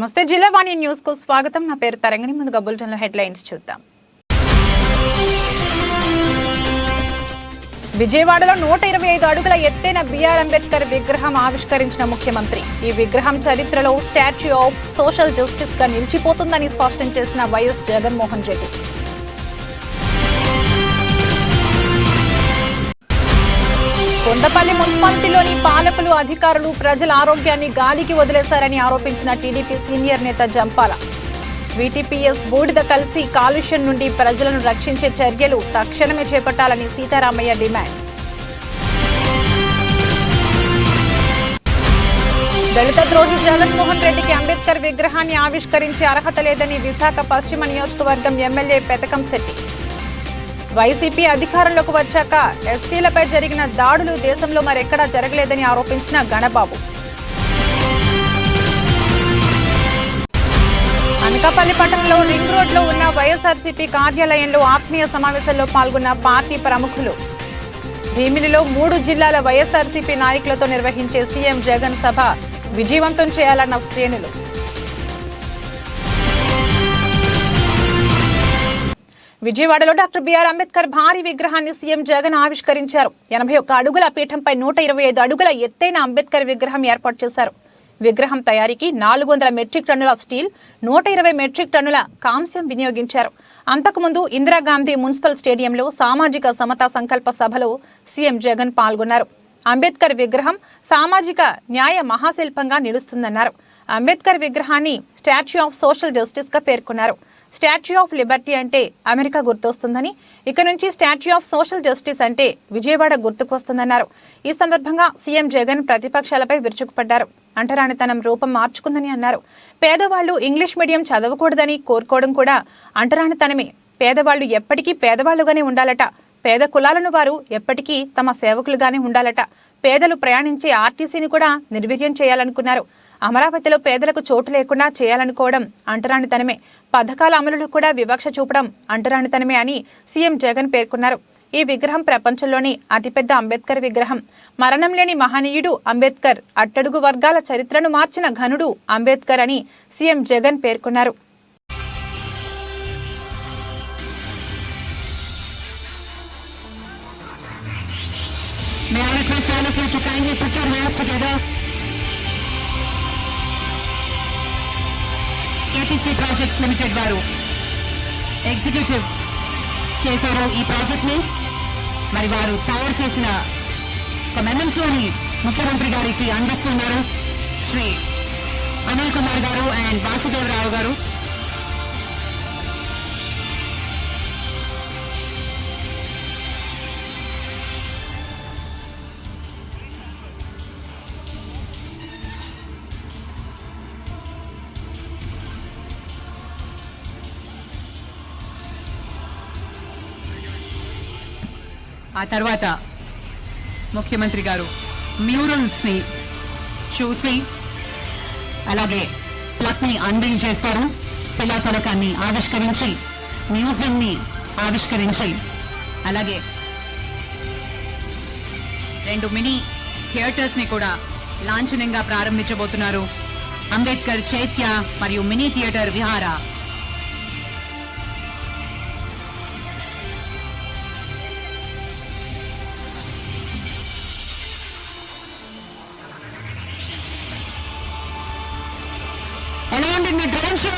నమస్తే జిల్లావాణి న్యూస్ కు స్వాగతం. నా పేరు తరంగిణి. ముందుగా బులెటిన్ లో హెడ్లైన్స్ చూద్దాం. విజయవాడలో 125 అడుగుల ఎత్తైన బిఆర్ అంబేద్కర్ విగ్రహం ఆవిష్కరించిన ముఖ్యమంత్రి. ఈ విగ్రహం చరిత్రలో స్టాచ్యూ ఆఫ్ సోషల్ జస్టిస్ గా నిలిచిపోతుందని స్పష్టం చేసిన వైఎస్ జగన్మోహన్ రెడ్డి. కొండపల్లి మున్సిపాలిటీలోని పాలకులు, అధికారులు ప్రజల ఆరోగ్యాన్ని గాలికి వదిలేశారని ఆరోపించిన టీడీపీ సీనియర్ నేత జంపాల. వీటీపీఎస్ బూడిద కలిసి కాలుష్యం నుండి ప్రజలను రక్షించే చర్యలు తక్షణమే చేపట్టాలని సీతారామయ్య డిమాండ్. దళిత ద్రోహి జగన్మోహన్ రెడ్డికి అంబేద్కర్ విగ్రహాన్ని ఆవిష్కరించే అర్హత లేదని విశాఖ పశ్చిమ నియోజకవర్గం ఎమ్మెల్యే పెతకం శెట్టి. వైసీపీ అధికారంలోకి వచ్చాక ఎస్సీలపై జరిగిన దాడులు దేశంలో మరెక్కడా జరగలేదని ఆరోపించిన గణబాబు. అనకాపల్లి పట్టణంలో రింగ్ రోడ్లో ఉన్న వైఎస్ఆర్సీపీ కార్యాలయంలో ఆత్మీయ సమావేశంలో పాల్గొన్న పార్టీ ప్రముఖులు. భీమిలిలో 3 జిల్లాల వైఎస్ఆర్సీపీ నాయకులతో నిర్వహించే సీఎం జగన్ సభ విజయవంతం చేయాలన్న శ్రేణులు. విజయవాడలో డాక్టర్ బిఆర్ అంబేద్కర్ భారీ విగ్రహాన్ని సీఎం జగన్ ఆవిష్కరించారు. 81 అడుగుల పీఠంపై 125 అడుగుల ఎత్తైన అంబేద్కర్ విగ్రహం ఏర్పాటు చేశారు. విగ్రహం తయారీకి 400 మెట్రిక్ టన్నుల స్టీల్, 120 మెట్రిక్ టన్నుల కాంస్యం వినియోగించారు. అంతకుముందు ఇందిరాగాంధీ మున్సిపల్ స్టేడియంలో సామాజిక సమతా సంకల్ప సభలో సీఎం జగన్ పాల్గొన్నారు. అంబేద్కర్ విగ్రహం సామాజిక న్యాయ మహాశిల్పంగా నిలుస్తుందన్నారు. అంబేద్కర్ విగ్రహాన్ని స్టాచ్యూ ఆఫ్ సోషల్ జస్టిస్ గా పేర్కొన్నారు. స్టాచ్యూ ఆఫ్ లిబర్టీ అంటే అమెరికా గుర్తొస్తుందని, ఇక నుంచి స్టాచ్యూ ఆఫ్ సోషల్ జస్టిస్ అంటే విజయవాడ గుర్తుకొస్తుందన్నారు. ఈ సందర్భంగా సీఎం జగన్ ప్రతిపక్షాలపై విరుచుకుపడ్డారు. అంటరానితనం రూపం మార్చుకుందని అన్నారు. పేదవాళ్లు ఇంగ్లీష్ మీడియం చదవకూడదని కోరుకోవడం కూడా అంటరానితనమే. పేదవాళ్లు ఎప్పటికీ పేదవాళ్లుగానే ఉండాలట. పేద కులాలను వారు ఎప్పటికీ తమ సేవకులుగానే ఉండాలట. పేదలు ప్రయాణించే ఆర్టీసీని కూడా నిర్వీర్యం చేయాలనుకున్నారు. అమరావతిలో పేదలకు చోటు లేకుండా చేయాలనుకోవడం అంటరానితనమే. పథకాల అమలులో కూడా వివక్ష చూపడం అంటరానితనమే అని సీఎం జగన్ పేర్కొన్నారు. ఈ విగ్రహం ప్రపంచంలోని అతిపెద్ద అంబేద్కర్ విగ్రహం. మరణం లేని మహనీయుడు అంబేద్కర్, అట్టడుగు వర్గాల చరిత్రను మార్చిన ఘనుడు అంబేద్కర్ అని సీఎం జగన్ పేర్కొన్నారు. May I request all of you to kindly put your hands together. KPC Projects Limited వారు ఎగ్జిక్యూటివ్ చేశారు ఈ ప్రాజెక్ట్ ని. మరి వారు తయారు చేసిన ఒక మెమెంటోని ముఖ్యమంత్రి గారికి అందిస్తున్నారు శ్రీ అనిల్ కుమార్ గారు అండ్ వాసుదేవరావు గారు. ఆ తర్వాత ముఖ్యమంత్రి గారు మ్యూరల్స్ ని చూసి అలాగే ప్లక్ ని అన్వీల్ చేస్తారు. శిలాఫలకాన్ని ఆవిష్కరించి మ్యూజియం ని ఆవిష్కరించి అలాగే 2 మినీ థియేటర్స్ ని కూడా లాంఛనంగా ప్రారంభించబోతున్నారు. అంబేద్కర్ చైత్య మరియు మినీ థియేటర్ విహార. Drone show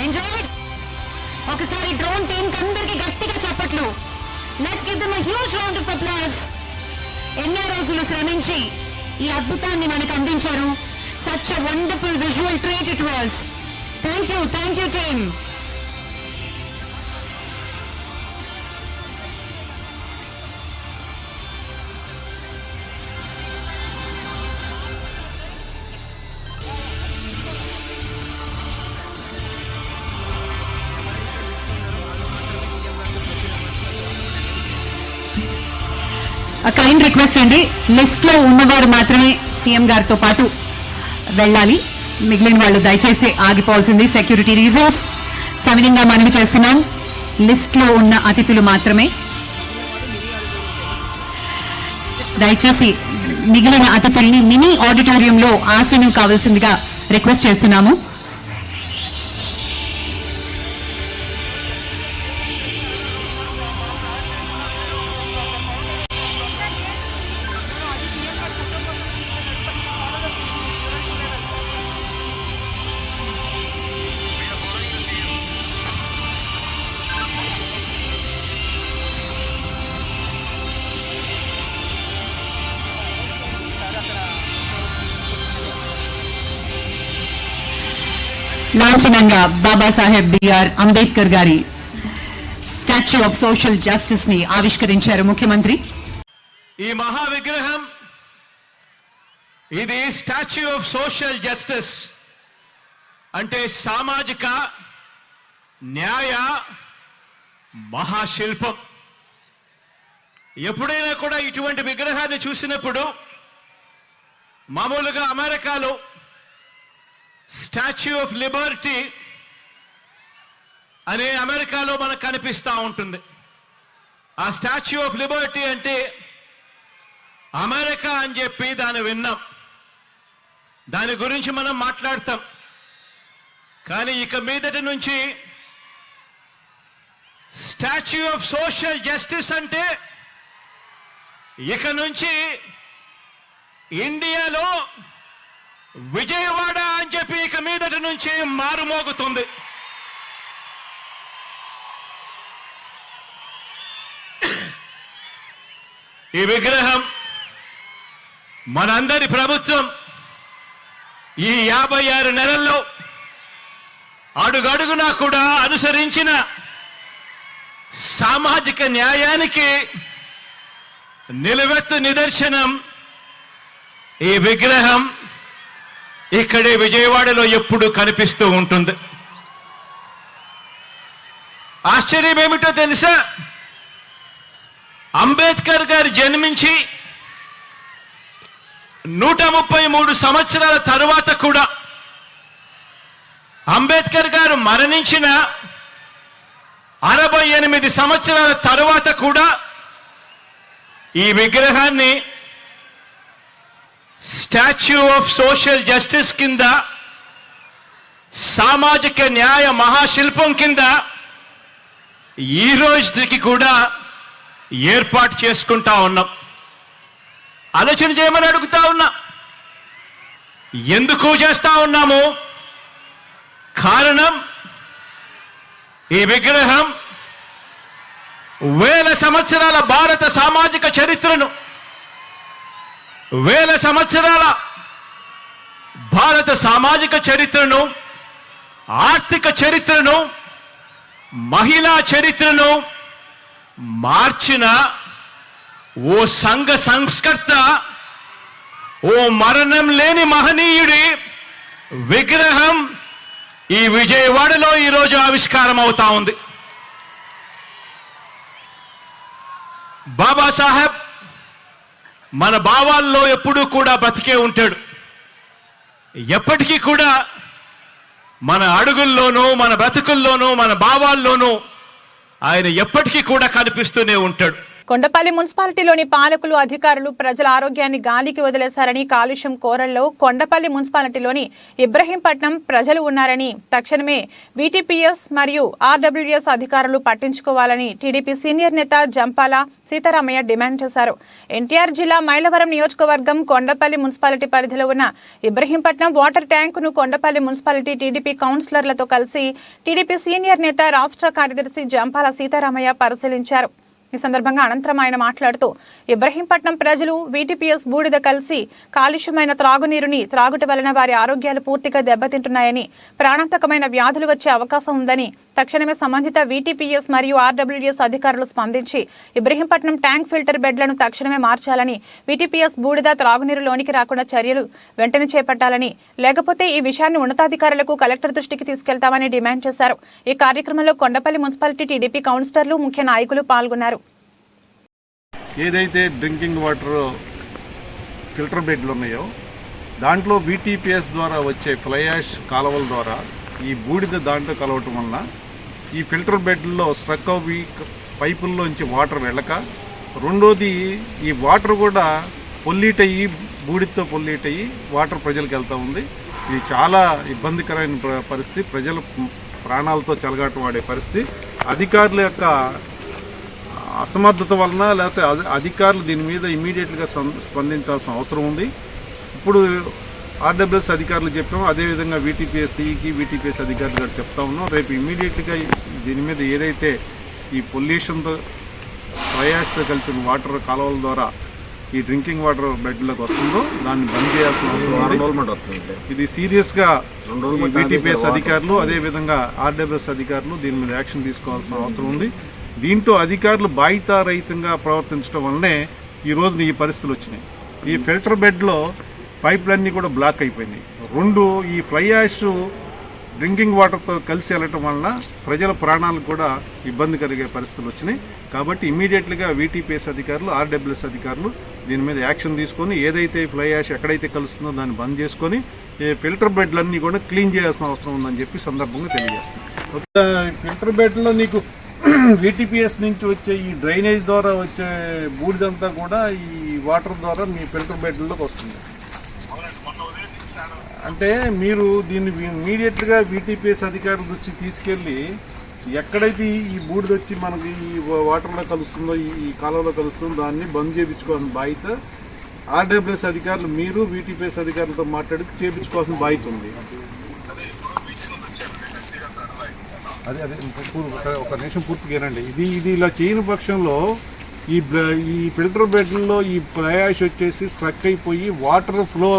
enjoy. ఒకసారి డ్రోన్ టీం అందరికి గట్టిగా చప్పట్లు. Let's give them a huge round of applause. ఎన్నో రోజులు శ్రమించి ఈ అద్భుతాన్ని మనకు అందించారు. Such a wonderful visual treat it was. Thank you team. Kind request అండి, లిస్ట్ లో ఉన్నవారు మాత్రమే సీఎం గారితో పాటు వెళ్ళాలి. మిగిలిన వాళ్ళు దయచేసి ఆగిపోవాల్సింది సెక్యూరిటీ రీజన్స్. సవినంగా మనవి చేస్తున్నాం, లిస్ట్ లో ఉన్న అతిథులు మాత్రమే దయచేసి మిగిలిన అతిథుల్ని మినీ ఆడిటోరియంలో ఆసనం కావాల్సిందిగా రిక్వెస్ట్ చేస్తున్నాము. లాంఛనంగా బాబాసాహెబ్ బిఆర్ అంబేద్కర్ గారి స్టాచ్యూ ఆఫ్ సోషల్ జస్టిస్ ని ఆవిష్కరించారు ముఖ్యమంత్రి. ఈ మహా విగ్రహం ఇది స్టాచ్యూ ఆఫ్ సోషల్ జస్టిస్ అంటే సామాజిక న్యాయ మహాశిల్పం. ఎప్పుడైనా కూడా ఇటువంటి విగ్రహాన్ని చూసినప్పుడు మామూలుగా అమెరికాలో స్టాచ్యూ ఆఫ్ లిబర్టీ అనే అమెరికాలో మనకు కనిపిస్తూ ఉంటుంది. ఆ స్టాచ్యూ ఆఫ్ లిబర్టీ అంటే అమెరికా అని చెప్పి దాన్ని విన్నాం, దాని గురించి మనం మాట్లాడతాం. కానీ ఇక మీదటి నుంచి స్టాచ్యూ ఆఫ్ సోషల్ జస్టిస్ అంటే ఇక నుంచి ఇండియాలో విజయవాడ అని చెప్పి ఇక మీదటి నుంచి మారుమోగుతుంది. ఈ విగ్రహం మనందరి ప్రభుత్వం ఈ 56 నెలల్లో అడుగడుగునా కూడా అనుసరించిన సామాజిక న్యాయానికి నిలువెత్తు నిదర్శనం ఈ విగ్రహం ఇక్కడే విజయవాడలో ఎప్పుడు కనిపిస్తూ ఉంటుంది. ఆశ్చర్యం ఏమిటో తెలుసా, అంబేద్కర్ గారు జన్మించి 133 సంవత్సరాల తరువాత కూడా, అంబేద్కర్ గారు మరణించిన 68 సంవత్సరాల తరువాత కూడా ఈ విగ్రహాన్ని స్టాచ్యూ ఆఫ్ సోషల్ జస్టిస్ కింద, సామాజిక న్యాయ మహాశిల్పం కింద ఈ రోజుకి కూడా ఏర్పాటు చేసుకుంటా ఉన్నాం. ఆలోచన చేయమని అడుగుతా ఉన్నా. ఎందుకు చేస్తా ఉన్నాము? కారణం, ఈ విగ్రహం వేల సంవత్సరాల భారత సామాజిక చరిత్రను, వేల సంవత్సరాల భారత సామాజిక చరిత్రను, ఆర్థిక చరిత్రను, మహిళా చరిత్రను మార్చిన ఓ సంఘ సంస్కర్త, ఓ మరణం లేని మహనీయుడి విగ్రహం ఈ విజయవాడలో ఈరోజు ఆవిష్కారం అవుతా ఉంది. బాబాసాహెబ్ మన భావాల్లో ఎప్పుడూ కూడా బ్రతికే ఉంటాడు. ఎప్పటికీ కూడా మన అడుగుల్లోనూ, మన బ్రతుకుల్లోనూ, మన భావాల్లోనూ ఆయన ఎప్పటికీ కూడా కనిపిస్తూనే ఉంటాడు. కొండపల్లి మున్సిపాలిటీలోని పాలకులు, అధికారులు ప్రజల ఆరోగ్యాన్ని గాలికి వదిలేశారని, కాలుష్యం కోరల్లో కొండపల్లి మున్సిపాలిటీలోని ఇబ్రహీంపట్నం ప్రజలు ఉన్నారని, తక్షణమే వీటీపీఎస్ మరియు ఆర్డబ్ల్యూఎస్ అధికారులు పట్టించుకోవాలని టీడీపీ సీనియర్ నేత జంపాల సీతారామయ్య డిమాండ్ చేశారు. ఎన్టీఆర్ జిల్లా మైలవరం నియోజకవర్గం కొండపల్లి మున్సిపాలిటీ పరిధిలో ఉన్న ఇబ్రహీంపట్నం వాటర్ ట్యాంకును కొండపల్లి మున్సిపాలిటీ టీడీపీ కౌన్సిలర్లతో కలిసి టీడీపీ సీనియర్ నేత రాష్ట్ర కార్యదర్శి జంపాల సీతారామయ్య పరిశీలించారు. ఈ సందర్భంగా అనంతరం ఆయన మాట్లాడుతూ, ఇబ్రహీంపట్నం ప్రజలు వీటీపీఎస్ బూడిద కలిసి కాలుష్యమైన త్రాగునీరుని త్రాగుట వలన వారి ఆరోగ్యాలు పూర్తిగా దెబ్బతింటున్నాయని, ప్రాణాంతకమైన వ్యాధులు వచ్చే అవకాశం ఉందని, తక్షణమే సంబంధిత వీటీపీఎస్ మరియు ఆర్డబ్ల్యూఎస్ అధికారులు స్పందించి ఇబ్రహీంపట్నం ట్యాంక్ ఫిల్టర్ బెడ్లను తక్షణమే మార్చాలని, వీటీపీఎస్ బూడిద త్రాగునీరులోనికి రాకుండా చర్యలు వెంటనే చేపట్టాలని, లేకపోతే ఈ విషయాన్ని ఉన్నతాధికారులకు కలెక్టర్ దృష్టికి తీసుకెళ్తామని డిమాండ్ చేశారు. ఈ కార్యక్రమంలో కొండపల్లి మున్సిపాలిటీ టీడీపీ కౌన్సిలర్లు, ముఖ్య నాయకులు పాల్గొన్నారు. ఏదైతే డ్రింకింగ్ వాటర్ ఫిల్టర్ బెడ్లు ఉన్నాయో దాంట్లో వీటీపీఎస్ ద్వారా వచ్చే ఫ్లై యాష్ కాలువల ద్వారా ఈ బూడిద దాంట్లో కలవటం వలన ఈ ఫిల్టర్ బెడ్లలో స్ట్రక్ అవి పైపుల్లోంచి వాటర్ వెళ్ళక, రెండోది ఈ వాటర్ కూడా పొల్యూట్ అయ్యి, బూడిదతో పొల్యూట్ అయ్యి వాటర్ ప్రజలకు వెళ్తూ ఉంది. ఇది చాలా ఇబ్బందికరమైన పరిస్థితి, ప్రజల ప్రాణాలతో చెలగాటమాడే పరిస్థితి. అధికారుల యొక్క అసమర్థత వలన, లేకపోతే అధికారులు దీని మీద ఇమీడియట్గా స్పందించాల్సిన అవసరం ఉంది. ఇప్పుడు ఆర్డబ్ల్యూఎస్ అధికారులు చెప్పాము, అదేవిధంగా వీటీపీఎస్సికి వీటీపీఎస్ అధికారులు గారు చెప్తా ఉన్నాం. రేపు ఇమీడియట్గా దీని మీద ఏదైతే ఈ పొల్యూషన్తో ప్రయాస్తో కలిసిన వాటర్ కాలువల ద్వారా ఈ డ్రింకింగ్ వాటర్ బెడ్లోకి వస్తుందో దాన్ని బంద్ చేయాల్సిన అవసరం ఉంది. ఇది సీరియస్గా BTPS అధికారులు అదేవిధంగా RWS అధికారులు దీని మీద యాక్షన్ తీసుకోవాల్సిన అవసరం ఉంది. దీంట్లో అధికారులు బాధ్యతారహితంగా ప్రవర్తించడం వల్లనే ఈ రోజున ఈ పరిస్థితులు వచ్చినాయి. ఈ ఫిల్టర్ బెడ్లో పైపులన్నీ కూడా బ్లాక్ అయిపోయినాయి. రెండు ఈ ఫ్లై యాష్ డ్రింకింగ్ వాటర్తో కలిసి వెళ్ళటం వలన ప్రజల ప్రాణాలకు కూడా ఇబ్బంది కలిగే పరిస్థితులు వచ్చినాయి. కాబట్టి ఇమీడియట్లీగా VTPS అధికారులు RWS అధికారులు దీని మీద యాక్షన్ తీసుకొని ఏదైతే ఫ్లై యాష్ ఎక్కడైతే కలుస్తుందో దాన్ని బంద్ చేసుకొని ఈ ఫిల్టర్ బెడ్లన్నీ కూడా క్లీన్ చేయాల్సిన అవసరం ఉందని చెప్పి సందర్భంగా తెలియజేస్తున్నాం. ఫిల్టర్ బెడ్లో నీకు VTPS నుంచి వచ్చే ఈ డ్రైనేజ్ ద్వారా వచ్చే బూడిదంతా కూడా ఈ వాటర్ ద్వారా మీ ఫిల్టర్ బెడ్లోకి వస్తుంది. అంటే మీరు దీన్ని ఇమీడియట్గా VTPS అధికారుల దృష్టి తీసుకెళ్ళి ఎక్కడైతే ఈ బూడిద వచ్చి మనకి ఈ వాటర్లో కలుస్తుందో ఈ కాలువలో కలుస్తుందో దాన్ని బంద్ చేయించుకోవాల్సిన బాధ్యత RWS అధికారులు మీరు VTPS అధికారులతో మాట్లాడి చేయించుకోవాల్సిన బాధ్యత ఉంది. అదే ఒక నిమిషం పూర్తిగానండి. ఇది ఇలా చేయని పక్షంలో ఈ ఫిల్టర్ బెడ్లలో ఈ ఫ్లై యాష్ వచ్చేసి స్ట్రక్ అయిపోయి వాటర్ ఫ్లో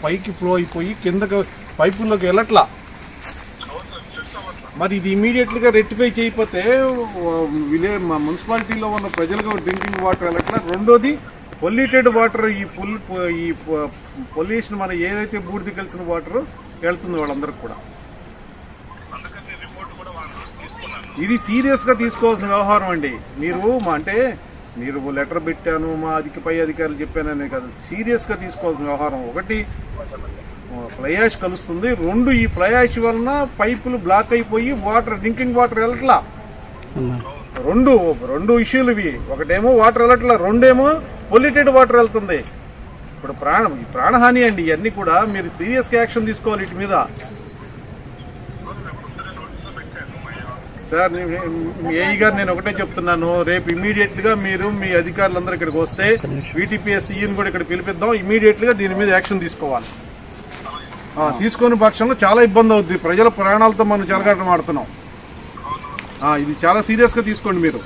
పైకి ఫ్లో అయిపోయి కిందకి పైపుల్లోకి వెళ్ళట్లా. మరి ఇది ఇమీడియట్గా రెక్టిఫై చేయకపోతే మా మున్సిపాలిటీలో ఉన్న ప్రజలకు డ్రింకింగ్ వాటర్ వెళ్ళట్లా. రెండోది పొల్యూటెడ్ వాటర్ ఈ పొల్యూషన్ మన ఏదైతే బూడిద కలిసిన వాటర్ వెళ్తుంది వాళ్ళందరికీ కూడా. ఇది సీరియస్గా తీసుకోవాల్సిన వ్యవహారం అండి. మీరు లెటర్ పెట్టాను మా పై అధికారులు చెప్పాననే కాదు, సీరియస్గా తీసుకోవాల్సిన వ్యవహారం. ఒకటి ఫ్లై యాష్ కలుస్తుంది, రెండు ఈ ఫ్లై యాష్ వలన పైపులు బ్లాక్ అయిపోయి డ్రింకింగ్ వాటర్ వెళ్ళట్లా. రెండు ఇష్యూలు ఇవి. ఒకటేమో వాటర్ వెళ్ళట్లా, రెండేమో పొల్యూటెడ్ వాటర్ వెళ్తుంది. ఇప్పుడు ప్రాణహాని అండి. ఇవన్నీ కూడా మీరు సీరియస్గా యాక్షన్ తీసుకోవాలి వీటి మీద. సార్ ఏఈ గారు నేను ఒకటే చెప్తున్నాను, రేపు ఇమీడియట్గా మీరు మీ అధికారులందరూ ఇక్కడికి వస్తే VTPS ఈని కూడా ఇక్కడ పిలిపిద్దాం. ఇమీడియట్గా దీని మీద యాక్షన్ తీసుకోవాలి. తీసుకునే పక్షంలో చాలా ఇబ్బంది అవుతుంది. ప్రజల ప్రాణాలతో మనం చెలగాటం ఆడుతున్నాం. ఇది చాలా సీరియస్గా తీసుకోండి మీరు.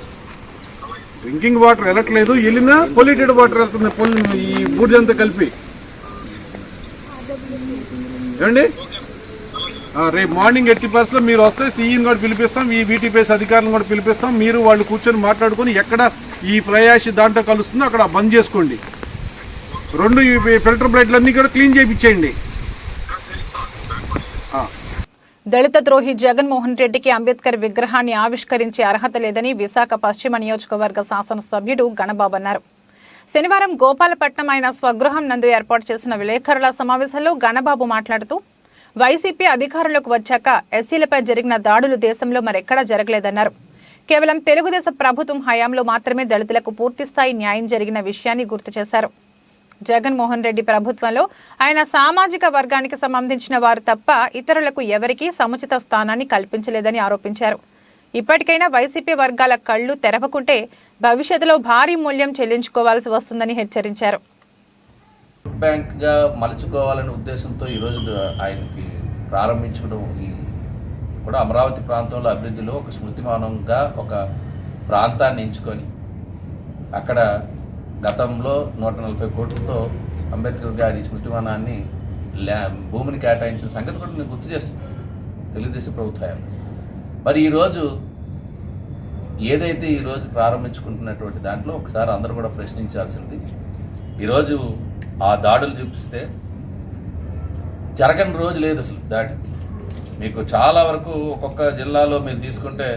డ్రింకింగ్ వాటర్ వెళ్ళట్లేదు, వెళ్ళినా పొల్యూటెడ్ వాటర్ వెళ్తుంది ఈ బూడిదంతా కలిపి. ఏమండి రేపు మార్నింగ్ 80% మీరు వస్తే సీఈని కూడా పిలిపిస్తాం, ఈ VTPS అధికారులను కూడా పిలిపిస్తాం. మీరు వాళ్ళు కూర్చొని మాట్లాడుకొని ఎక్కడ ఈ ఫ్లై యాష్ దాంట్లో కలుస్తుందో అక్కడ బంద్ చేసుకోండి. రెండు ఫిల్టర్ బ్లడ్లన్నీ కూడా క్లీన్ చేయించేయండి. దళిత ద్రోహి జగన్మోహన్ రెడ్డికి అంబేద్కర్ విగ్రహాన్ని ఆవిష్కరించే అర్హత లేదని విశాఖ పశ్చిమ నియోజకవర్గ శాసనసభ్యుడు గణబాబు అన్నారు. శనివారం గోపాలపట్నం ఆయన స్వగృహం నందు ఏర్పాటు చేసిన విలేకరుల సమావేశంలో గణబాబు మాట్లాడుతూ వైసీపీ అధికారంలోకి వచ్చాక ఎస్సీలపై జరిగిన దాడులు దేశంలో మరెక్కడా జరగలేదన్నారు. కేవలం తెలుగుదేశం ప్రభుత్వం హయాంలో మాత్రమే దళితులకు పూర్తిస్థాయి న్యాయం జరిగిన విషయాన్ని గుర్తు చేశారు. జగన్మోహన్ రెడ్డి ప్రభుత్వంలో ఆయన సామాజిక వర్గానికి సంబంధించిన వారు తప్ప ఇతరులకు ఎవరికీ సముచిత స్థానాన్ని కల్పించలేదని ఆరోపించారు. ఇప్పటికైనా వైసీపీ వర్గాల కళ్లు తెరవకుంటే భవిష్యత్తులో భారీ మూల్యం చెల్లించుకోవాల్సి వస్తుందని హెచ్చరించారు. బ్యాంక్గా మలుచుకోవాలనే ఉద్దేశంతో ఈరోజు ఆయనకి ప్రారంభించడం కూడా అమరావతి ప్రాంతంలో అభివృద్ధిలో ఒక స్మృతిమానంగా ఒక ప్రాంతాన్ని ఎంచుకొని అక్కడ గతంలో 140 కోట్లతో అంబేద్కర్ గారి స్మృతిమానాన్ని భూమిని కేటాయించిన సంగతి కూడా నేను గుర్తు చేస్తున్నాను తెలుగుదేశం ప్రభుత్వం. మరి ఈరోజు ఏదైతే ఈరోజు ప్రారంభించుకుంటున్నటువంటి దాంట్లో ఒకసారి అందరూ కూడా ప్రశ్నించాల్సింది, ఈరోజు ఆ దాడులు చూపిస్తే జరగని రోజు లేదు అసలు దాడి. మీకు చాలా వరకు ఒక్కొక్క జిల్లాలో మీరు తీసుకుంటే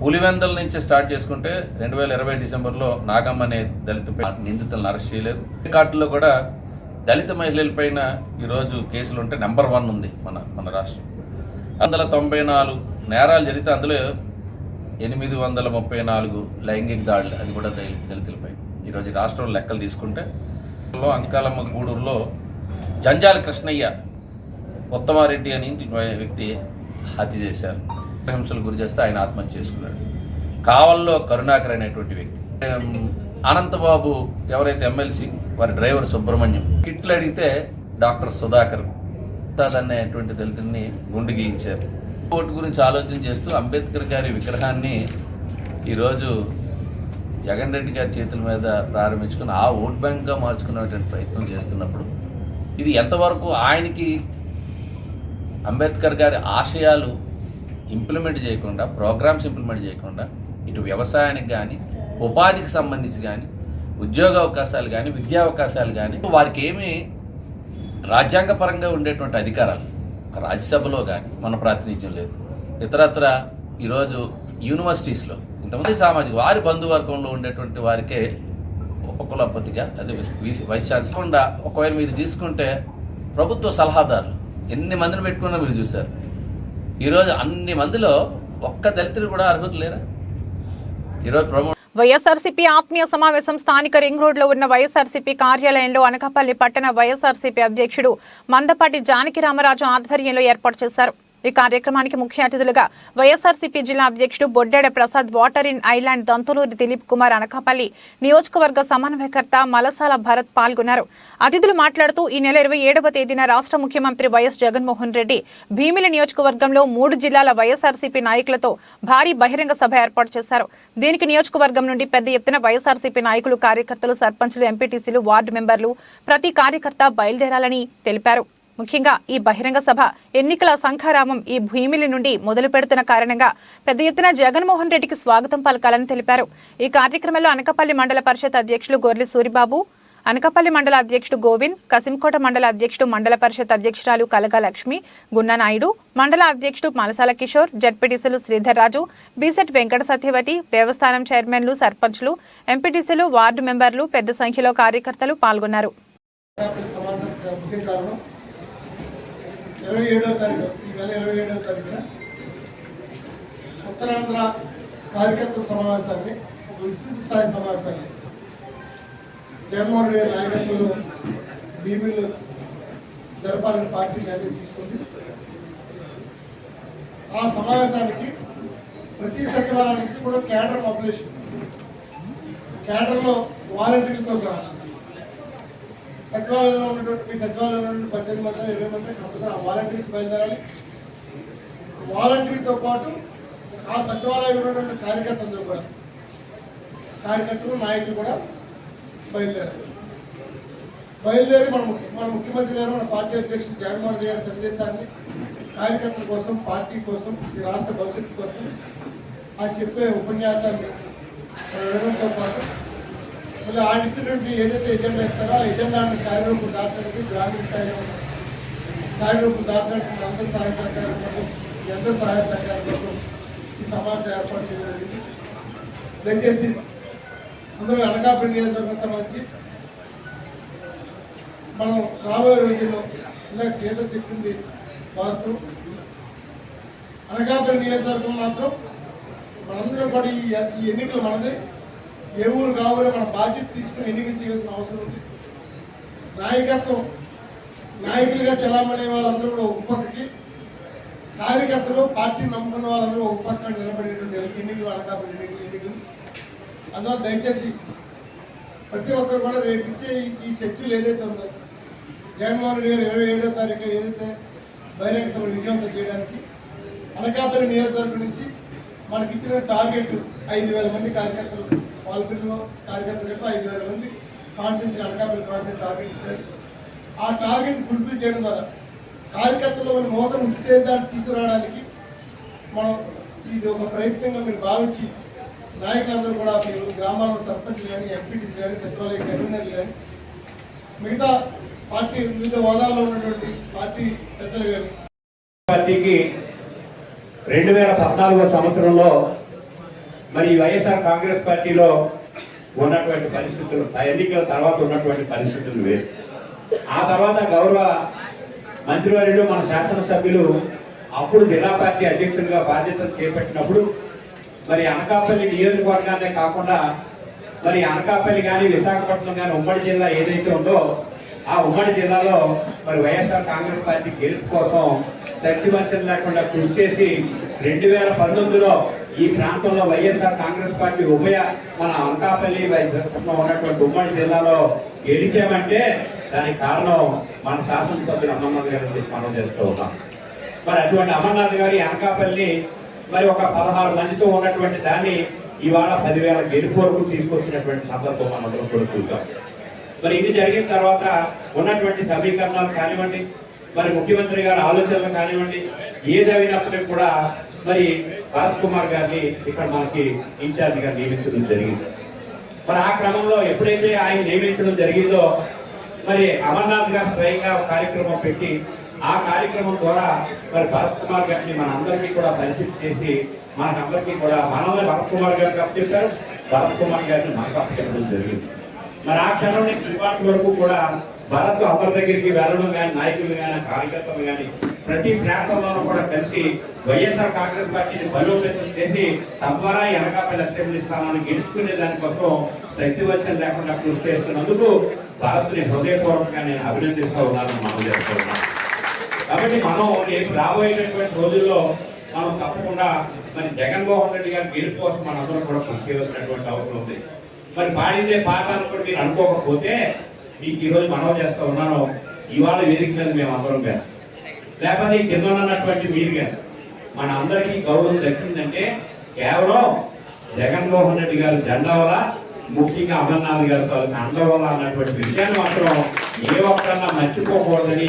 పులివెందల నుంచి స్టార్ట్ చేసుకుంటే 2020 డిసెంబర్లో నాగమ్మ అనే దళిత నిందితులను అరెస్ట్ చేయలేదు. రికార్డులో కూడా దళిత మహిళలపైన ఈరోజు కేసులు ఉంటే నెంబర్ 1 ఉంది మన రాష్ట్రం. 194 నేరాలు జరిగితే అందులో 834 లైంగిక దాడులు, అది కూడా దళితులపై. ఈరోజు రాష్ట్రంలో లెక్కలు తీసుకుంటే అంకాలమ్మ గూడూరులో జంజాల కృష్ణయ్య ఉత్తమారెడ్డి అని వ్యక్తి హత్య చేశారు. హింసలు గురి చేస్తే ఆయన ఆత్మహత్య చేసుకున్నాడు. కావల్లో కరుణాకర్ అనేటువంటి వ్యక్తి, అనంతబాబు ఎవరైతే ఎమ్మెల్సీ వారి డ్రైవర్ సుబ్రహ్మణ్యం, కిట్లు అడిగితే డాక్టర్ సుధాకర్ అనేటువంటి దళితుల్ని గుండు గీయించారు. ఓటు గురించి ఆలోచన చేస్తూ అంబేద్కర్ గారి విగ్రహాన్ని ఈరోజు జగన్ రెడ్డి గారి చేతుల మీద ప్రారంభించుకుని ఆ ఓట్ బ్యాంక్గా మార్చుకునేటువంటి ప్రయత్నం చేస్తున్నప్పుడు ఇది ఎంతవరకు ఆయనకి అంబేద్కర్ గారి ఆశయాలు ఇంప్లిమెంట్ చేయకుండా, ప్రోగ్రామ్స్ ఇంప్లిమెంట్ చేయకుండా ఇటు వ్యవసాయానికి కానీ, ఉపాధికి సంబంధించి కానీ, ఉద్యోగ అవకాశాలు కానీ, విద్యా అవకాశాలు కానీ వారికి ఏమీ రాజ్యాంగపరంగా ఉండేటువంటి అధికారాలు ఒక రాజ్యసభలో కానీ మన ప్రాతినిధ్యం లేదు. ఇతరత్ర ఈరోజు యూనివర్సిటీస్లో ఇంతమంది సామాజిక వారి బంధువర్గంలో ఉండేటువంటి వారికే ఉపకులపతిగా అదే వైస్ ఛాన్సలర్ ఒకవేళ మీరు తీసుకుంటే ప్రభుత్వ సలహాదారులు ఎన్ని మందిని పెట్టుకున్నా మీరు చూశారు. ఈరోజు అన్ని మందిలో ఒక్క దళితులు కూడా అర్హులు లేరా? ఈరోజు వైఎస్ఆర్సీపీ ఆత్మీయ సమావేశం స్థానిక రింగ్ రోడ్ లో ఉన్న వైఎస్ఆర్సీపీ కార్యాలయంలో అనకాపల్లి పట్టణ వైఎస్ఆర్సీపీ అధ్యక్షుడు మందపాటి జానకి రామరాజు ఆధ్వర్యంలో ఏర్పాటు చేశారు. ఈ కార్యక్రమానికి ముఖ్య అతిథులుగా వైఎస్ఆర్సీపీ జిల్లా అధ్యక్షుడు Boddeda Prasad, water in island Dantuluri Dileep Kumar, Anakapalli నియోజకవర్గ సమన్వయకర్త మలసాల భరత్ పాల్గొన్నారు. అతిథులు మాట్లాడుతూ ఈ నెల 27వ తేదీన రాష్ట్ర ముఖ్యమంత్రి వైఎస్ జగన్మోహన్ రెడ్డి భీమిలి నియోజకవర్గంలో 3 జిల్లాల వైఎస్ఆర్సీపీ నాయకులతో భారీ బహిరంగ సభ ఏర్పాటు చేశారు. దీనికి నియోజకవర్గం నుండి పెద్ద ఎత్తున వైఎస్ఆర్సీపీ నాయకులు, కార్యకర్తలు, సర్పంచులు, ఎంపీటీసీలు, వార్డు మెంబర్లు, ప్రతి కార్యకర్త బయలుదేరాలని తెలిపారు. ముఖ్యంగా ఈ బహిరంగ సభ ఎన్నికల శంఖారామం ఈ భూమిలి నుండి మొదలు పెడుతున్న కారణంగా పెద్ద ఎత్తున జగన్మోహన్ రెడ్డికి స్వాగతం పలకాలని తెలిపారు. ఈ కార్యక్రమంలో అనకాపల్లి మండల పరిషత్ అధ్యక్షులు గొర్లి సూరిబాబు, అనకాపల్లి మండల అధ్యక్షుడు గోవింద్, కసింకోట మండల అధ్యక్షుడు, మండల పరిషత్ అధ్యక్షురాలు కలగా లక్ష్మి, గున్నానాయుడు, మండల అధ్యక్షుడు మలసాల కిషోర్, జడ్పీటీసీలు శ్రీధర్ రాజు, బీసెట్ వెంకట సత్యవతి, దేవస్థానం చైర్మన్లు, సర్పంచ్లు, ఎంపీటీసీలు, వార్డు మెంబర్లు పెద్ద సంఖ్యలో కార్యకర్తలు పాల్గొన్నారు. 27వ తారీఖు ఈ నెల 27వ తారీఖున ఉత్తరాంధ్ర కార్యకర్తల సమావేశాన్ని, విస్తృత స్థాయి సమావేశాన్ని జగన్మోహన్ రెడ్డి గారి నాయకత్వంలో భీమిలో జరపాలని పార్టీ నిర్ణయం తీసుకుంది. ఆ సమావేశానికి ప్రతి సచివాలయం నుంచి కూడా క్యాడర్ మొబిలైజేషన్, క్యాడర్లో వాలంటీర్లతో సహా సచివాలయంలో ఉన్నటువంటి మీ సచివాలయంలో 18 మంది 20 మంది కంపల్సరీ వాలంటీర్స్ బయలుదేరాలి. వాలంటీర్తో పాటు ఆ సచివాలయంలో ఉన్నటువంటి కార్యకర్తలు కూడా, కార్యకర్తలు, నాయకులు కూడా బయలుదేరి మన ముఖ్యమంత్రి గారు, మన పార్టీ అధ్యక్షుడు జగన్మోహన్ రెడ్డి గారి సందేశాన్ని కార్యకర్తల కోసం, పార్టీ కోసం, ఈ రాష్ట్ర భవిష్యత్తు కోసం ఆయన చెప్పే ఉపన్యాసాన్ని వినడంతో పాటు మళ్ళీ ఆయన ఇచ్చినటువంటి ఏదైతే ఎజెండా ఇస్తారో ఆ ఎజెండాను కార్యరూపం దాచడానికి, గ్రామీణ స్థాయిలో కార్యరూపం దాచడానికి అందరి సహాయ సహకారం కోసం, అందరి సహాయ సహకారం కోసం ఈ సమావేశం ఏర్పాటు చేయడానికి దయచేసి అందరూ అనకాపల్లి నియోజకవర్గం సంబంధించి మనం రాబోయే రోజుల్లో ఇందాక శ్రీధర్ చెప్పింది వాస్తవం. అనకాపల్లి నియోజకవర్గం మాత్రం మనందరం కూడా ఈ ఎన్నికలు మనదే. ఏ ఊరు కావాలి మన బాధ్యత తీసుకుని ఎన్నికలు చేయాల్సిన అవసరం ఉంది. నాయకత్వం, నాయకులుగా చలామణే వాళ్ళందరూ కూడా ఒక పక్కకి, కార్యకర్తలు, పార్టీ నమ్ముకున్న వాళ్ళందరూ ఒక పక్క నిలబడేటువంటి ఎన్నికలు అనకాపల్లి ఎన్నికలు. అందువల్ల దయచేసి ప్రతి ఒక్కరు కూడా రేపు ఇచ్చే ఈ షెడ్యూల్ ఏదైతే ఉందో జగన్మోహన్ రెడ్డి గారు 27వ తారీఖు ఏదైతే బహిరంగ సభలు విజయవంతం చేయడానికి అనకాపల్లి నియోజకవర్గం నుంచి మనకి ఇచ్చిన టార్గెట్ 5,000 మంది కార్యకర్తలు, పాల్గొన్న కార్యకర్తలకు 5,000 మంది కాన్స్టిట్యూన్సీ అనకాపల్లి కాన్స్టిట్యూన్సీ టార్గెట్ ఇచ్చారు. ఆ టార్గెట్ ఫుల్ఫిల్ చేయడం ద్వారా కార్యకర్తల్లో మన నూతన ఉత్తేజాన్ని తీసుకురావడానికి మనం ఇది ఒక ప్రయత్నంగా మీరు భావించి నాయకులందరూ కూడా మీరు గ్రామాల్లో సర్పంచ్లు కానీ, ఎంపీటీలు కానీ, సచివాలయ కన్వీనర్లు కానీ, మిగతా పార్టీ వివిధ హోదాల్లో ఉన్నటువంటి పార్టీ పెద్దలు కానీ పార్టీకి 2014 సంవత్సరంలో మరి వైఎస్ఆర్ కాంగ్రెస్ పార్టీలో ఉన్నటువంటి పరిస్థితులు, ఎన్నికల తర్వాత ఉన్నటువంటి పరిస్థితులు వేరు. ఆ తర్వాత గౌరవ మంత్రివర్యులు, మన శాసనసభ్యులు అప్పుడు జిల్లా పార్టీ అధ్యక్షులుగా బాధ్యతలు చేపట్టినప్పుడు మరి అనకాపల్లి నియోజకవర్గాన్నే కాకుండా మరి అనకాపల్లి కానీ, విశాఖపట్నం కానీ ఉమ్మడి జిల్లా ఏదైతే ఉందో ఆ ఉమ్మడి జిల్లాలో మరి వైఎస్ఆర్ కాంగ్రెస్ పార్టీ గెలుపు కోసం శక్తివంతం లేకుండా కృషి చేసి 2019లో ఈ ప్రాంతంలో వైఎస్ఆర్ కాంగ్రెస్ పార్టీ మన అనకాపల్లి విశాఖపట్నం ఉన్నటువంటి ఉమ్మడి జిల్లాలో గెలిచామంటే దానికి కారణం మన శాసనసభ్యులు అమర్నాథ్ గారు మనం చేస్తూ ఉన్నాం. మరి అటువంటి అమర్నాథ్ గారి అనకాపల్లి మరి ఒక 16 మందితో ఉన్నటువంటి దాన్ని ఇవాళ 10,000 గెలుపు వరకు తీసుకొచ్చినటువంటి సందర్భం మనందరం కూడా చూద్దాం. మరి ఇది జరిగిన తర్వాత ఉన్నటువంటి సమీకరణాలు కానివ్వండి, మరి ముఖ్యమంత్రి గారి ఆలోచనలు కానివ్వండి, ఏదైనప్పటికీ కూడా మరి భరత్ కుమార్ గారిని ఇక్కడ మనకి ఇన్ఛార్జిగా నియమించడం జరిగింది. మరి ఆ క్రమంలో ఎప్పుడైతే ఆయన నియమించడం జరిగిందో మరి అమర్నాథ్ గారు స్వయంగా ఒక కార్యక్రమం పెట్టి ఆ కార్యక్రమం ద్వారా మరి భరత్ కుమార్ గారిని మన అందరికీ కూడా పరిచయం చేసి మనకందరికీ కూడా మనల్ని భరత్ కుమార్ గారికి అప్పచెప్పారు, భరత్ కుమార్ గారిని మనకు అప్పచెప్పడం జరిగింది. మరి ఆ క్షణం నుంచి ఇవాటి వరకు కూడా భరత్ అందరి దగ్గరికి వెళ్ళడం కానీ, నాయకులు కానీ, కార్యకర్తలు కానీ ప్రతి ప్రాంతంలోనూ కూడా కలిసి వైఎస్ఆర్ కాంగ్రెస్ పార్టీని బలోపేతం చేసి తద్వారా ఎనకాపల్లి అసెంబ్లీ స్థానాన్ని గెలుచుకునే దానికోసం శక్తివంచన లేకుండా కృషి చేస్తున్నందుకు భారత్ని హృదయపూర్వకంగా నేను అభినందిస్తూ ఉన్నానని మనం చేస్తున్నాను. కాబట్టి మనం రేపు రాబోయేటటువంటి రోజుల్లో మనం తప్పకుండా మరి జగన్మోహన్ రెడ్డి గారి గెలుపు కోసం మనందరం కూడా కృషి చేయవలసినటువంటి అవసరం ఉంది. మరి పాడిందే పాట అనుకోండి మీరు అనుకోకపోతే మీకు ఈరోజు మనం చేస్తూ ఉన్నాను, ఇవాళ వేదిక మీద మేము అందరం కానీ లేకపోతే కింద ఉన్నటువంటి మీరు కానీ మన అందరికీ గౌరవం దక్కిందంటే కేవలం జగన్మోహన్ రెడ్డి గారి జెండా వల్ల, ముఖ్యంగా అమర్నాథ్ గారి అండ వల్ల అన్నటువంటి విషయాన్ని మాత్రం ఏ ఒక్కన్నా మర్చిపోకూడదని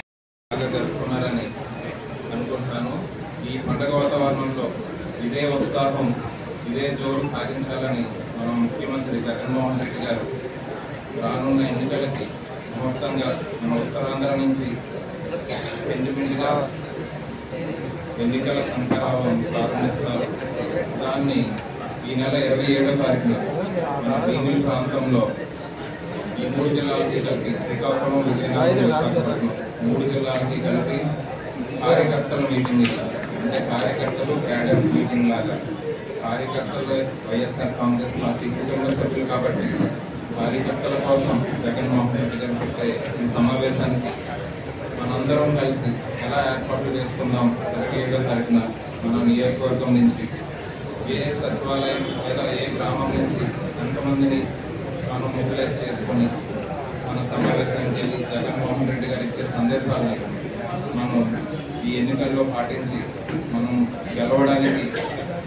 జరుపుకున్నారని అనుకుంటున్నాను. ఈ పండుగ వాతావరణంలో ఇదే ఉత్సాహం, ఇదే జోరు సాధించాలని మన ముఖ్యమంత్రి జగన్మోహన్ రెడ్డి గారు రానున్న ఎన్నికలకి మొత్తంగా మన ఉత్తరాంధ్ర నుంచి పెండిపిండిగా ఎన్నికల సంకరావం ప్రారంభిస్తారు. దాన్ని ఈ నెల 27వ తారీఖున మన భీమిలి ప్రాంతంలో ఈ 3 జిల్లాలకి కలిపి శ్రీకాకుళం, విజయనగరం, విశాఖపట్నం 3 జిల్లాలకి కలిపి కార్యకర్తల మీటింగ్ ఇస్తారు. అంటే కార్యకర్తలు క్యాడర్ మీటింగ్ లాగా. కార్యకర్తలు వైఎస్ఆర్ కాంగ్రెస్ పార్టీ కుటుంబ సభ్యులు కాబట్టి కార్యకర్తల కోసం జగన్మోహన్ రెడ్డి గారు పెట్టే ఈ సమావేశానికి మనందరం కలిసి ఎలా ఏర్పాట్లు చేసుకుందాం. 27వ తారీఖున మన నియోజకవర్గం నుంచి ఏ సచివాలయం లేదా ఏ గ్రామం నుంచి ఎంతమందిని మనం మొబిలైజ్ చేసుకొని మన సమావేశానికి వెళ్ళి జగన్మోహన్ రెడ్డి గారు ఇచ్చే సందేశాలను మనం ఈ ఎన్నికల్లో పాటించి మనం గెలవడానికి,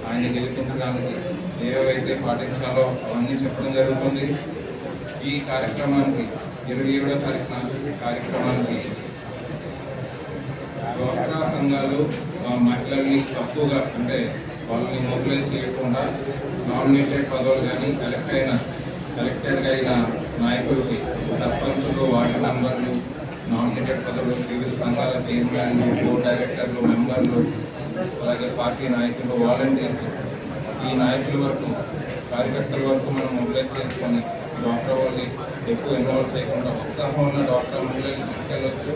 ఆయన గెలిపించడానికి ఏవైతే పాటించాలో అవన్నీ చెప్పడం జరుగుతుంది. ఈ కార్యక్రమానికి 27వ తారీఖున కార్యక్రమానికి డ్వాక్రా సంఘాలు మహిళల్ని తక్కువగా, అంటే వాళ్ళని మొబిలైజ్ చేయకుండా నామినేటెడ్ పదవులు కానీ ఎలక్టెడ్ అయిన నాయకులకి, సర్పంచులు, వార్డు మెంబర్లు, నామినేటెడ్ పదవులు, వివిధ సంఘాల చైర్మన్లు, బోర్డు డైరెక్టర్లు, మెంబర్లు, అలాగే పార్టీ నాయకులు, వాలంటీర్లు, ఈ నాయకుల వరకు, కార్యకర్తల వరకు మనం మొబిలైజ్ చేసుకొని డ్వాక్రా వాళ్ళని ఎక్కువ ఇన్వాల్వ్ చేయకుండా ఉత్సాహం ఉన్న డ్వాక్రా మహిళలను తీసుకెళ్ళొచ్చు,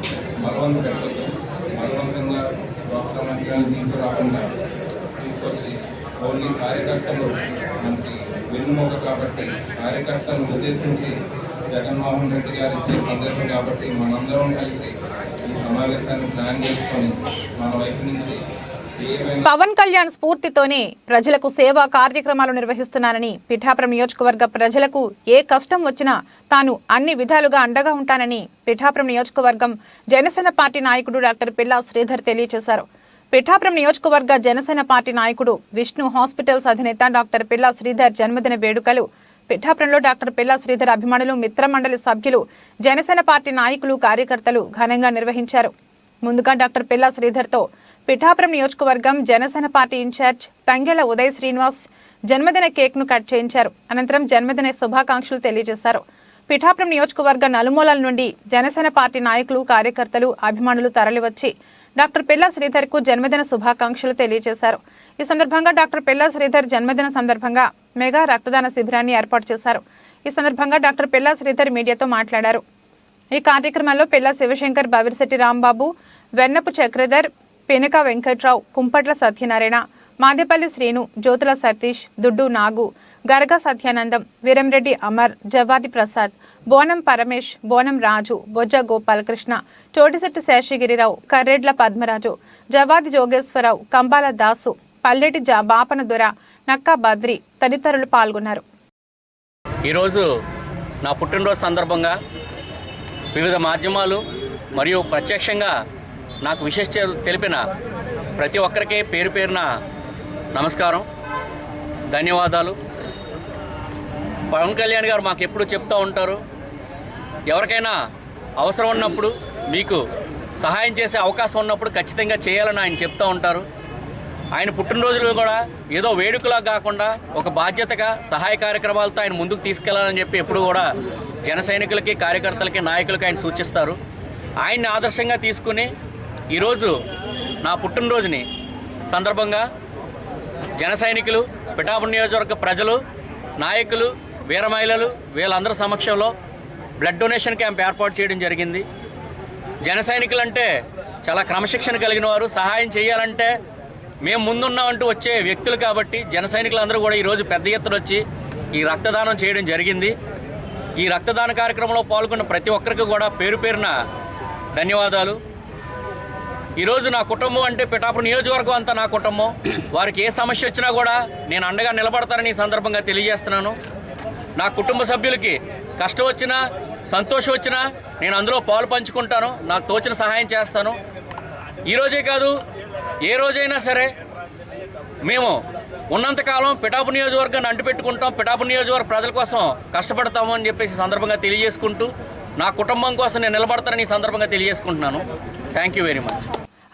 పెట్టవచ్చు. బలవంతంగా డ్వాక్రా మహిళలను తీసుకురాకుండా తీసుకొచ్చి ఓన్లీ కార్యకర్తలు మనకి వెన్నుమూక కాబట్టి కార్యకర్తలను ఉద్దేశించి జగన్మోహన్ రెడ్డి గారు ఇచ్చే సందేశం కాబట్టి మనందరం కలిసి ఈ సమావేశాన్ని ప్లాన్ చేసుకొని మన వైపు నుంచి పవన్ కళ్యాణ్ స్ఫూర్తితోనే ప్రజలకు సేవా కార్యక్రమాలు నిర్వహిస్తున్నానని, పిఠాపురం నియోజకవర్గ ప్రజలకు ఏ కష్టం వచ్చినా తాను అన్ని విధాలుగా అండగా ఉంటానని పిఠాపురం నియోజకవర్గం జనసేన పార్టీ నాయకుడు డాక్టర్ పిల్లా శ్రీధర్ తెలియజేశారు. పిఠాపురం నియోజకవర్గ జనసేన పార్టీ నాయకుడు విష్ణు హాస్పిటల్స్ అధినేత డాక్టర్ పిల్లా శ్రీధర్ జన్మదిన వేడుకలు పిఠాపురంలో డాక్టర్ పిల్లా శ్రీధర్ అభిమానులు, మిత్రమండలి సభ్యులు, జనసేన పార్టీ నాయకులు, కార్యకర్తలు ఘనంగా నిర్వహించారు. ముందుగా డాక్టర్ పిల్లా శ్రీధర్తో పిఠాపురం నియోజకవర్గం జనసేన పార్టీ ఇన్ఛార్జ్ తంగెళ్ల ఉదయ్ శ్రీనివాస్ జన్మదిన కేక్ను కట్ చేయించారు. అనంతరం జన్మదిన శుభాకాంక్షలు తెలియజేశారు. పిఠాపురం నియోజకవర్గ నలుమూలల నుండి జనసేన పార్టీ నాయకులు, కార్యకర్తలు, అభిమానులు తరలివచ్చి డాక్టర్ పిల్లా శ్రీధర్కు జన్మదిన శుభాకాంక్షలు తెలియజేశారు. ఈ సందర్భంగా డాక్టర్ పిల్లా శ్రీధర్ జన్మదిన సందర్భంగా మెగా రక్తదాన శిబిరాన్ని ఏర్పాటు చేశారు. ఈ సందర్భంగా డాక్టర్ పిల్లా శ్రీధర్ మీడియాతో మాట్లాడారు. ఈ కార్యక్రమంలో పిల్లా శివశంకర్, బవిరిశెట్టి రాంబాబు, వెన్నపు చక్రధర్, పెనక వెంకట్రావు, కుంపట్ల సత్యనారాయణ, మాదేపల్లి శ్రీను, జ్యోతుల సతీష్, దుడ్డు నాగు, గరగ సత్యానందం, వీరంరెడ్డి అమర్, జవాది ప్రసాద్, బోనం పరమేష్, బోనం రాజు, బొజ్జ గోపాలకృష్ణ, చోటిశెట్టి శేషగిరిరావు, కర్రెడ్ల పద్మరాజు, జవాది జోగేశ్వరరావు, కంబాల దాసు, పల్లెటి బాపన దొర, నక్కా బద్రి తదితరులు పాల్గొన్నారు. ఈరోజు నా పుట్టినరోజు సందర్భంగా వివిధ మాధ్యమాలు మరియు ప్రత్యక్షంగా నాకు విశేషాలు తెలిపిన ప్రతి ఒక్కరికి పేరు పేరున నమస్కారం, ధన్యవాదాలు. పవన్ కళ్యాణ్ గారు మాకు ఎప్పుడు చెప్తూ ఉంటారు, ఎవరికైనా అవసరం ఉన్నప్పుడు మీకు సహాయం చేసే అవకాశం ఉన్నప్పుడు ఖచ్చితంగా చేయాలని ఆయన చెప్తూ ఉంటారు. ఆయన పుట్టినరోజులు కూడా ఏదో వేడుకలా కాకుండా ఒక బాధ్యతగా సహాయ కార్యక్రమాలతో ఆయన ముందుకు తీసుకెళ్లాలని చెప్పి ఎప్పుడు కూడా జన సైనికులకి, కార్యకర్తలకి, నాయకులకి ఆయన సూచిస్తారు. ఆయన్ని ఆదర్శంగా తీసుకుని ఈరోజు నా పుట్టినరోజుని సందర్భంగా జన సైనికులు, పిఠాపురం నియోజకవర్గ ప్రజలు, నాయకులు, వీర మహిళలు వీళ్ళందరి సమక్షంలో బ్లడ్ డొనేషన్ క్యాంప్ ఏర్పాటు చేయడం జరిగింది. జన సైనికులు అంటే చాలా క్రమశిక్షణ కలిగిన వారు, సహాయం చేయాలంటే మేము ముందున్నామంటూ వచ్చే వ్యక్తులు కాబట్టి జన సైనికులందరూ కూడా ఈరోజు పెద్ద ఎత్తున వచ్చి ఈ రక్తదానం చేయడం జరిగింది. ఈ రక్తదాన కార్యక్రమంలో పాల్గొన్న ప్రతి ఒక్కరికి కూడా పేరు పేరున ధన్యవాదాలు. ఈరోజు నా కుటుంబం అంటే పిఠాపురం నియోజకవర్గం అంతా నా కుటుంబం. వారికి ఏ సమస్య వచ్చినా కూడా నేను అండగా నిలబడతానని ఈ సందర్భంగా తెలియజేస్తున్నాను. నా కుటుంబ సభ్యులకి కష్టం వచ్చినా, సంతోషం వచ్చినా నేను అందులో పాలు పంచుకుంటాను, నాకు తోచిన సహాయం చేస్తాను. ఈరోజే కాదు, ఏ రోజైనా సరే మేము ఉన్నంతకాలం పిఠాపురం నియోజకవర్గాన్ని అంటిపెట్టుకుంటాం, పిఠాపురం నియోజకవర్గ ప్రజల కోసం కష్టపడతాము అని చెప్పేసి సందర్భంగా తెలియజేసుకుంటూ నా కుటుంబం కోసం నేను నిలబడతానని ఈ సందర్భంగా తెలియజేసుకుంటున్నాను. Thank you very much.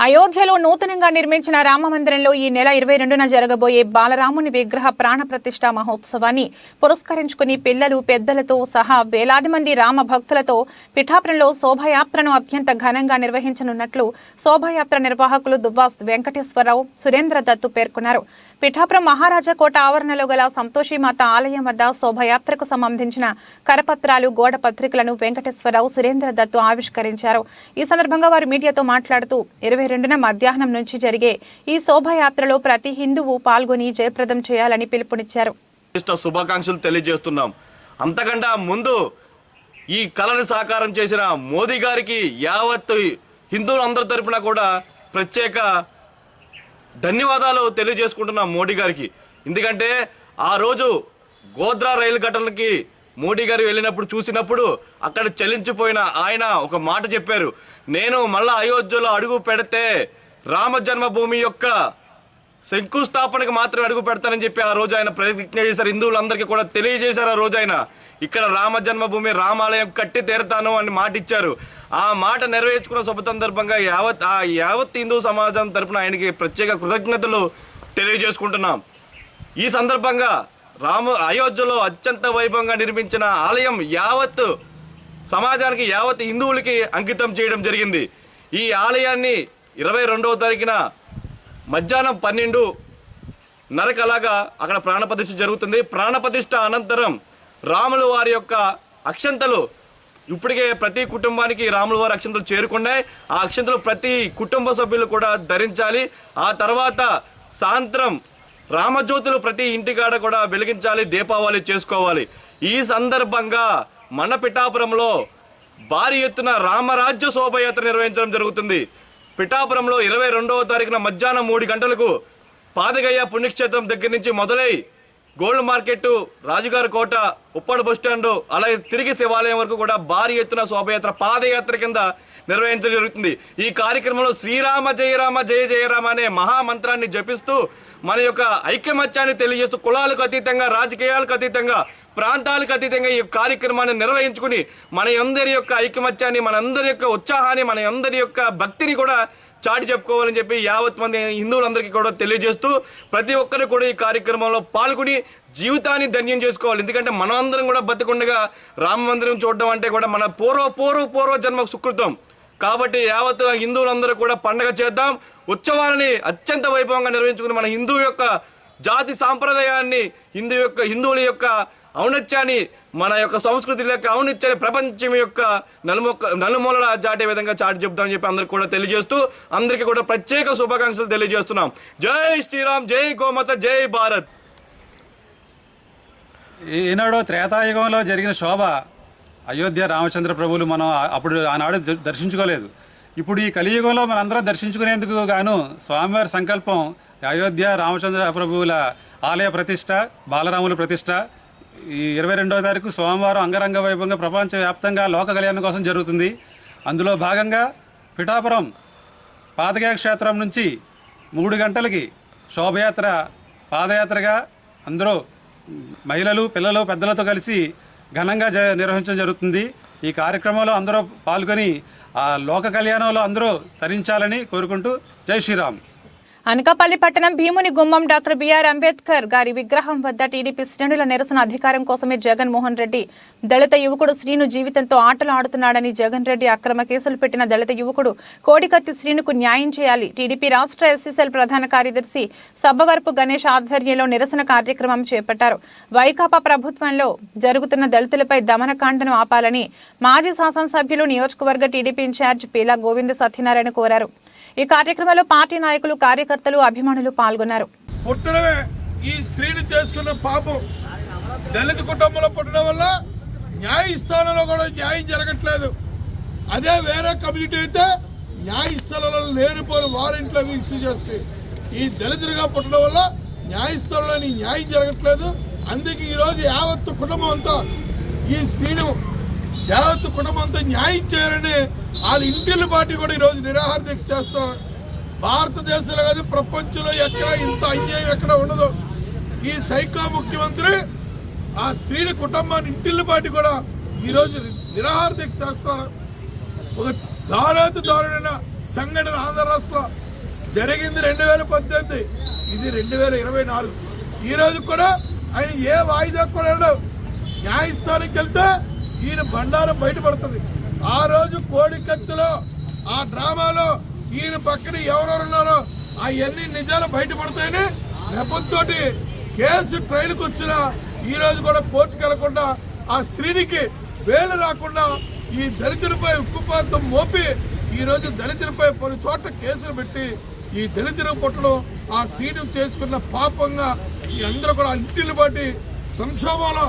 అయోధ్యలో నూతనంగా నిర్మించిన రామమందిరంలో ఈ నెల 22న జరగబోయే బాలరాముని విగ్రహ ప్రాణ ప్రతిష్ఠా మహోత్సవాన్ని పురస్కరించుకుని పిల్లలు, పెద్దలతో సహా వేలాది మంది రామ భక్తులతో పిఠాపురంలో శోభాయాత్రను అత్యంత ఘనంగా నిర్వహించనున్నట్లు శోభాయాత్ర నిర్వాహకులు దువ్వాస్ వెంకటేశ్వరరావు, సురేంద్ర దత్తు పేర్కొన్నారు. పిఠాపురం మహారాజా కోట ఆవరణలో గల సంతోషిమాత ఆలయం వద్ద శోభాయాత్రకు సంబంధించిన కరపత్రాలు, గోడ పత్రికలను వెంకటేశ్వరరావు, సురేంద్ర దత్తు ఆవిష్కరించారు. ఈ సందర్భంగా వారు మీడియాతో మాట్లాడుతూ 22న మధ్యాహ్నం నుంచి జరిగే ఈ శోభాయాత్రలో ప్రతి హిందువు పాల్గొని జయప్రదం చేయాలని పిలుపునిచ్చారు. శుభాకాంక్షలు తెలియజేస్తున్నాం. అంతకంటే ముందు ఈ కళను సాకారం చేసిన మోదీ గారికి యావత్ హిందువులందరి తరపున కూడా ప్రత్యేక ధన్యవాదాలు తెలియజేసుకుంటున్నాం మోడీ గారికి. ఎందుకంటే ఆ రోజు గోద్రా రైలు ఘటనకి మోడీ గారు వెళ్ళినప్పుడు చూసినప్పుడు అక్కడ చలించిపోయిన ఆయన ఒక మాట చెప్పారు, నేను మళ్ళా అయోధ్యలో అడుగు పెడితే రామ జన్మభూమి యొక్క శంకుస్థాపనకు మాత్రమే అడుగు పెడతానని చెప్పి ఆ రోజు ఆయన ప్రతిజ్ఞ చేశారు. హిందువులందరికీ కూడా తెలియజేశారు. ఆ రోజు ఆయన ఇక్కడ రామ జన్మభూమి, రామాలయం కట్టి తీరుతాను అని మాట ఇచ్చారు. ఆ మాట నెరవేర్చుకున్న శుభ సందర్భంగా యావత్ హిందూ సమాజం తరపున ఆయనకి ప్రత్యేక కృతజ్ఞతలు తెలియజేసుకుంటున్నాం. ఈ సందర్భంగా అయోధ్యలో అత్యంత వైభవంగా నిర్మించిన ఆలయం యావత్ సమాజానికి, యావత్ హిందువులకి అంకితం చేయడం జరిగింది. ఈ ఆలయాన్ని 22వ తారీఖున మధ్యాహ్నం 12:30 అక్కడ ప్రాణప్రతిష్ఠ జరుగుతుంది. ప్రాణప్రతిష్ఠ అనంతరం రాముల వారి యొక్క అక్షంతలు ఇప్పటికే ప్రతి కుటుంబానికి రాముల వారి అక్షంతలు చేరుకున్నాయి. ఆ అక్షంతలు ప్రతి కుటుంబ సభ్యులు కూడా ధరించాలి. ఆ తర్వాత సాయంత్రం రామజ్యోతులు ప్రతి ఇంటికాడ కూడా వెలిగించాలి, దీపావళి చేసుకోవాలి. ఈ సందర్భంగా మన పిఠాపురంలో భారీ ఎత్తున రామరాజ్య శోభయాత్ర నిర్వహించడం జరుగుతుంది. పిఠాపురంలో 22వ తారీఖున మధ్యాహ్నం 3 గంటలకు పాదగయ్య పుణ్యక్షేత్రం దగ్గర నుంచి మొదలై గోల్డ్ మార్కెట్, రాజుగారి కోట, ఉప్పాడు బస్టాండు, అలాగే తిరిగి శివాలయం వరకు కూడా భారీ ఎత్తున శోభయాత్ర పాదయాత్ర కింద నిర్వహించడం జరుగుతుంది. ఈ కార్యక్రమంలో శ్రీరామ జయ రామ జయ జయరామ అనే మహామంత్రాన్ని జపిస్తూ మన యొక్క ఐక్యమత్యాన్ని తెలియజేస్తూ కులాలకు అతీతంగా, రాజకీయాలకు అతీతంగా, ప్రాంతాలకు అతీతంగా ఈ కార్యక్రమాన్ని నిర్వహించుకుని మన అందరి యొక్క ఐక్యమత్యాన్ని, మన అందరి యొక్క ఉత్సాహాన్ని, మన అందరి యొక్క భక్తిని కూడా చాటి చెప్పుకోవాలని చెప్పి యావత్ మంది హిందువులందరికీ కూడా తెలియజేస్తూ ప్రతి ఒక్కరు కూడా ఈ కార్యక్రమంలో పాల్గొని జీవితాన్ని ధన్యం చేసుకోవాలి. ఎందుకంటే మనం అందరం కూడా బతికుండగా రామ మందిరం చూడడం అంటే కూడా మన పూర్వ జన్మ సుకృతం. కాబట్టి యావత్ హిందువులందరూ కూడా పండగ చేద్దాం, ఉత్సవాలని అత్యంత వైభవంగా నిర్వహించుకుని మన హిందూ యొక్క జాతి సాంప్రదాయాన్ని, హిందువుల యొక్క ఔన్నత్యాన్ని, మన యొక్క సంస్కృతి యొక్క ఔన్నత్యాన్ని ప్రపంచం యొక్క నలుమూలలా చాటే విధంగా చాటి చెప్తామని చెప్పి అందరికి కూడా తెలియజేస్తూ అందరికీ కూడా ప్రత్యేక శుభాకాంక్షలు తెలియజేస్తున్నాం. జై శ్రీరామ్, జై గోమాత, జై భారత్. ఈనాడు త్రేతాయుగంలో జరిగిన శోభ అయోధ్య రామచంద్ర ప్రభువులు మనం అప్పుడు ఆనాడు దర్శించుకోలేదు. ఇప్పుడు ఈ కలియుగంలో మనందరం దర్శించుకునేందుకు గాను స్వామివారి సంకల్పం అయోధ్య రామచంద్ర ప్రభువుల ఆలయ ప్రతిష్ట, బాలరాముల ప్రతిష్ట ఈ 22వ తారీఖు సోమవారం అంగరంగ వైభవంగా ప్రపంచవ్యాప్తంగా లోక కళ్యాణం కోసం జరుగుతుంది. అందులో భాగంగా పిఠాపురం పాదగయ క్షేత్రం నుంచి 3 గంటలకి శోభయాత్ర పాదయాత్రగా అందరూ మహిళలు, పిల్లలు, పెద్దలతో కలిసి ఘనంగా నిర్వహించడం జరుగుతుంది. ఈ కార్యక్రమంలో అందరూ పాల్గొని ఆ లోక కళ్యాణంలో అందరూ తరించాలని కోరుకుంటూ జై శ్రీరామ్. అనకాపల్లి పట్టణం భీముని గుమ్మం డాక్టర్ బిఆర్ అంబేద్కర్ గారి విగ్రహం వద్ద టీడీపీ శ్రేణుల నిరసన. అధికారం కోసమే జగన్మోహన్ రెడ్డి దళిత యువకుడు శ్రీను జీవితంతో ఆటలు ఆడుతున్నాడని జగన్ రెడ్డి అక్రమ కేసులు పెట్టిన దళిత యువకుడు కోడికత్తి శ్రీనుకు న్యాయం చేయాలి. టీడీపీ రాష్ట్ర ఎస్సీసెల్ ప్రధాన కార్యదర్శి సబ్బవరపు గణేష్ ఆధ్వర్యంలో నిరసన కార్యక్రమం చేపట్టారు. వైకాపా ప్రభుత్వంలో జరుగుతున్న దళితులపై దమనకాండను ఆపాలని మాజీ శాసనసభ్యులు, నియోజకవర్గ టీడీపీ ఇన్ఛార్జ్ పీలా గోవింద సత్యనారాయణ కోరారు. ఈ కార్యక్రమంలో పార్టీ నాయకులు, కార్యకర్తలు, అభిమానులు పాల్గొన్నారు. పుట్టడమే ఈ స్త్రీని చేసుకున్న పాపం. దళిత కుటుంబంలో పుట్టడం వల్ల న్యాయస్థానంలో కూడా న్యాయం జరగట్లేదు. అదే వేరే కమ్యూనిటీ అయితే న్యాయస్థానంలో లేనిపోయిన వారింట్లో ఇష్యూ చేస్తే, ఈ దళితుడిగా పుట్టడం వల్ల న్యాయస్థానంలో న్యాయం జరగట్లేదు. అందుకే ఈరోజు యావత్తు కుటుంబం అంతా ఈ స్త్రీను యావత్తు కుటుంబంతో న్యాయం చేయాలని వాళ్ళ ఇంటిల్లి పార్టీ కూడా ఈరోజు నిరాహార దీక్ష చేస్తాం. భారతదేశంలో కాదు, ప్రపంచంలో ఎక్కడ ఇంత అన్యాయం ఎక్కడ ఉండదు. ఈ సైకో ముఖ్యమంత్రి ఆ స్త్రీల కుటుంబాన్ని ఇంటిల్లి పార్టీ కూడా ఈరోజు నిరాహార దీక్ష చేస్తున్నారు. ఒక దారుణమైన సంఘటన ఆంధ్ర రాష్ట్రంలో జరిగింది 2018, ఇది 2024. ఈ రోజు కూడా ఆయన ఏ వాయిదా కూడా వెళ్ళవు. న్యాయస్థానానికి వెళ్తే ఈయన బండారం బయటపడుతుంది. ఆ రోజు కోడికత్తిలో ఆ డ్రామాలో ఈయన పక్కన ఎవరెవరు ఉన్నారో అవన్నీ నిజాలు బయటపడతాయని నెపంతో కేసు ట్రైల్కి వచ్చినా ఈ రోజు కూడా కోర్టుకు వెళ్లకుండా ఆ స్త్రీనికి వేలు రాకుండా ఈ దళితులపై ఉక్కుపాతం మోపి ఈ రోజు దళితులపై పలు చోట్ల కేసులు పెట్టి ఈ దళితులు పుట్టడం ఆ స్త్రీని చేసుకున్న పాపంగా ఈ అందరూ కూడా ఇంటిని బట్టి సంక్షోభంలో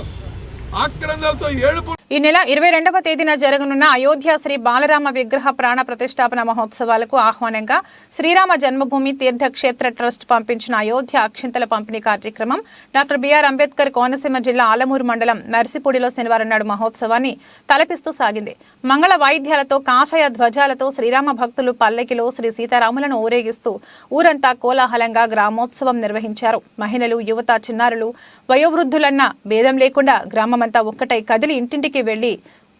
ఆక్రందాలతో ఏడుపు. ఈ నెల 22వ తేదీన జరగనున్న అయోధ్య శ్రీ బాలరామ విగ్రహ ప్రాణ ప్రతిష్టాపన మహోత్సవాలకు ఆహ్వానంగా శ్రీరామ జన్మభూమి తీర్థక్షేత్ర ట్రస్ట్ పంపించిన అయోధ్య అక్షింతల పంపిణీ కార్యక్రమం డాక్టర్ బిఆర్ అంబేద్కర్ కోనసీమ జిల్లా ఆలమూరు మండలం నర్సిపూడిలో శనివారం నాడు మహోత్సవాన్ని తలపిస్తూ సాగింది. మంగళ వాయిద్యాలతో, కాషాయ ధ్వజాలతో శ్రీరామ భక్తులు పల్లకిలో శ్రీ సీతారాములను ఊరేగిస్తూ ఊరంతా కోలాహలంగా గ్రామోత్సవం నిర్వహించారు. మహిళలు, యువత, చిన్నారులు, వయోవృద్ధులన్న భేదం లేకుండా గ్రామమంతా ఒక్కటై కదిలి ఇంటింటికి వెళ్లి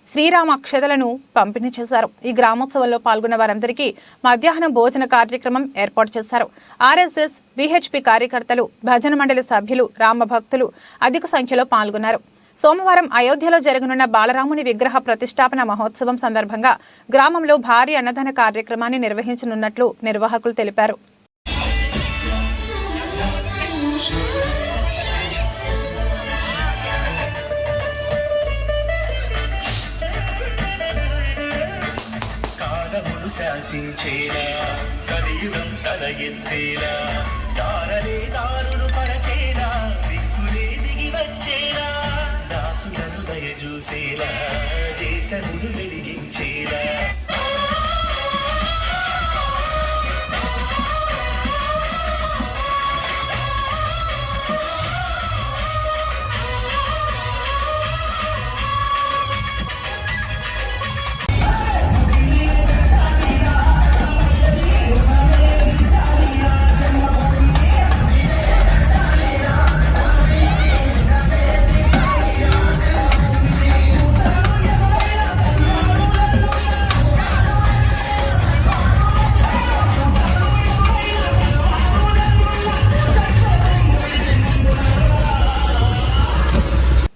శ్రీరామ అక్షతలను పంపిణీ చేశారు. ఈ గ్రామోత్సవంలో పాల్గొన్న వారందరికీ మధ్యాహ్నం భోజన కార్యక్రమం ఏర్పాటు చేశారు. ఆర్ఎస్ఎస్, బీహెచ్పీ కార్యకర్తలు, భజన మండలి సభ్యులు, రామ భక్తులు అధిక సంఖ్యలో పాల్గొన్నారు. సోమవారం అయోధ్యలో జరగనున్న బాలరాముని విగ్రహ ప్రతిష్టాపన మహోత్సవం సందర్భంగా గ్రామంలో భారీ అన్నదాన కార్యక్రమాన్ని నిర్వహించనున్నట్లు నిర్వాహకులు తెలిపారు. శాసించేలా కలియుగం తల ఎత్తేలా దారలే దారులు పరచేలా దిక్కులే దిగి వచ్చేలా దాసులను దయచూసేలా దేశమును వెలిగించేలా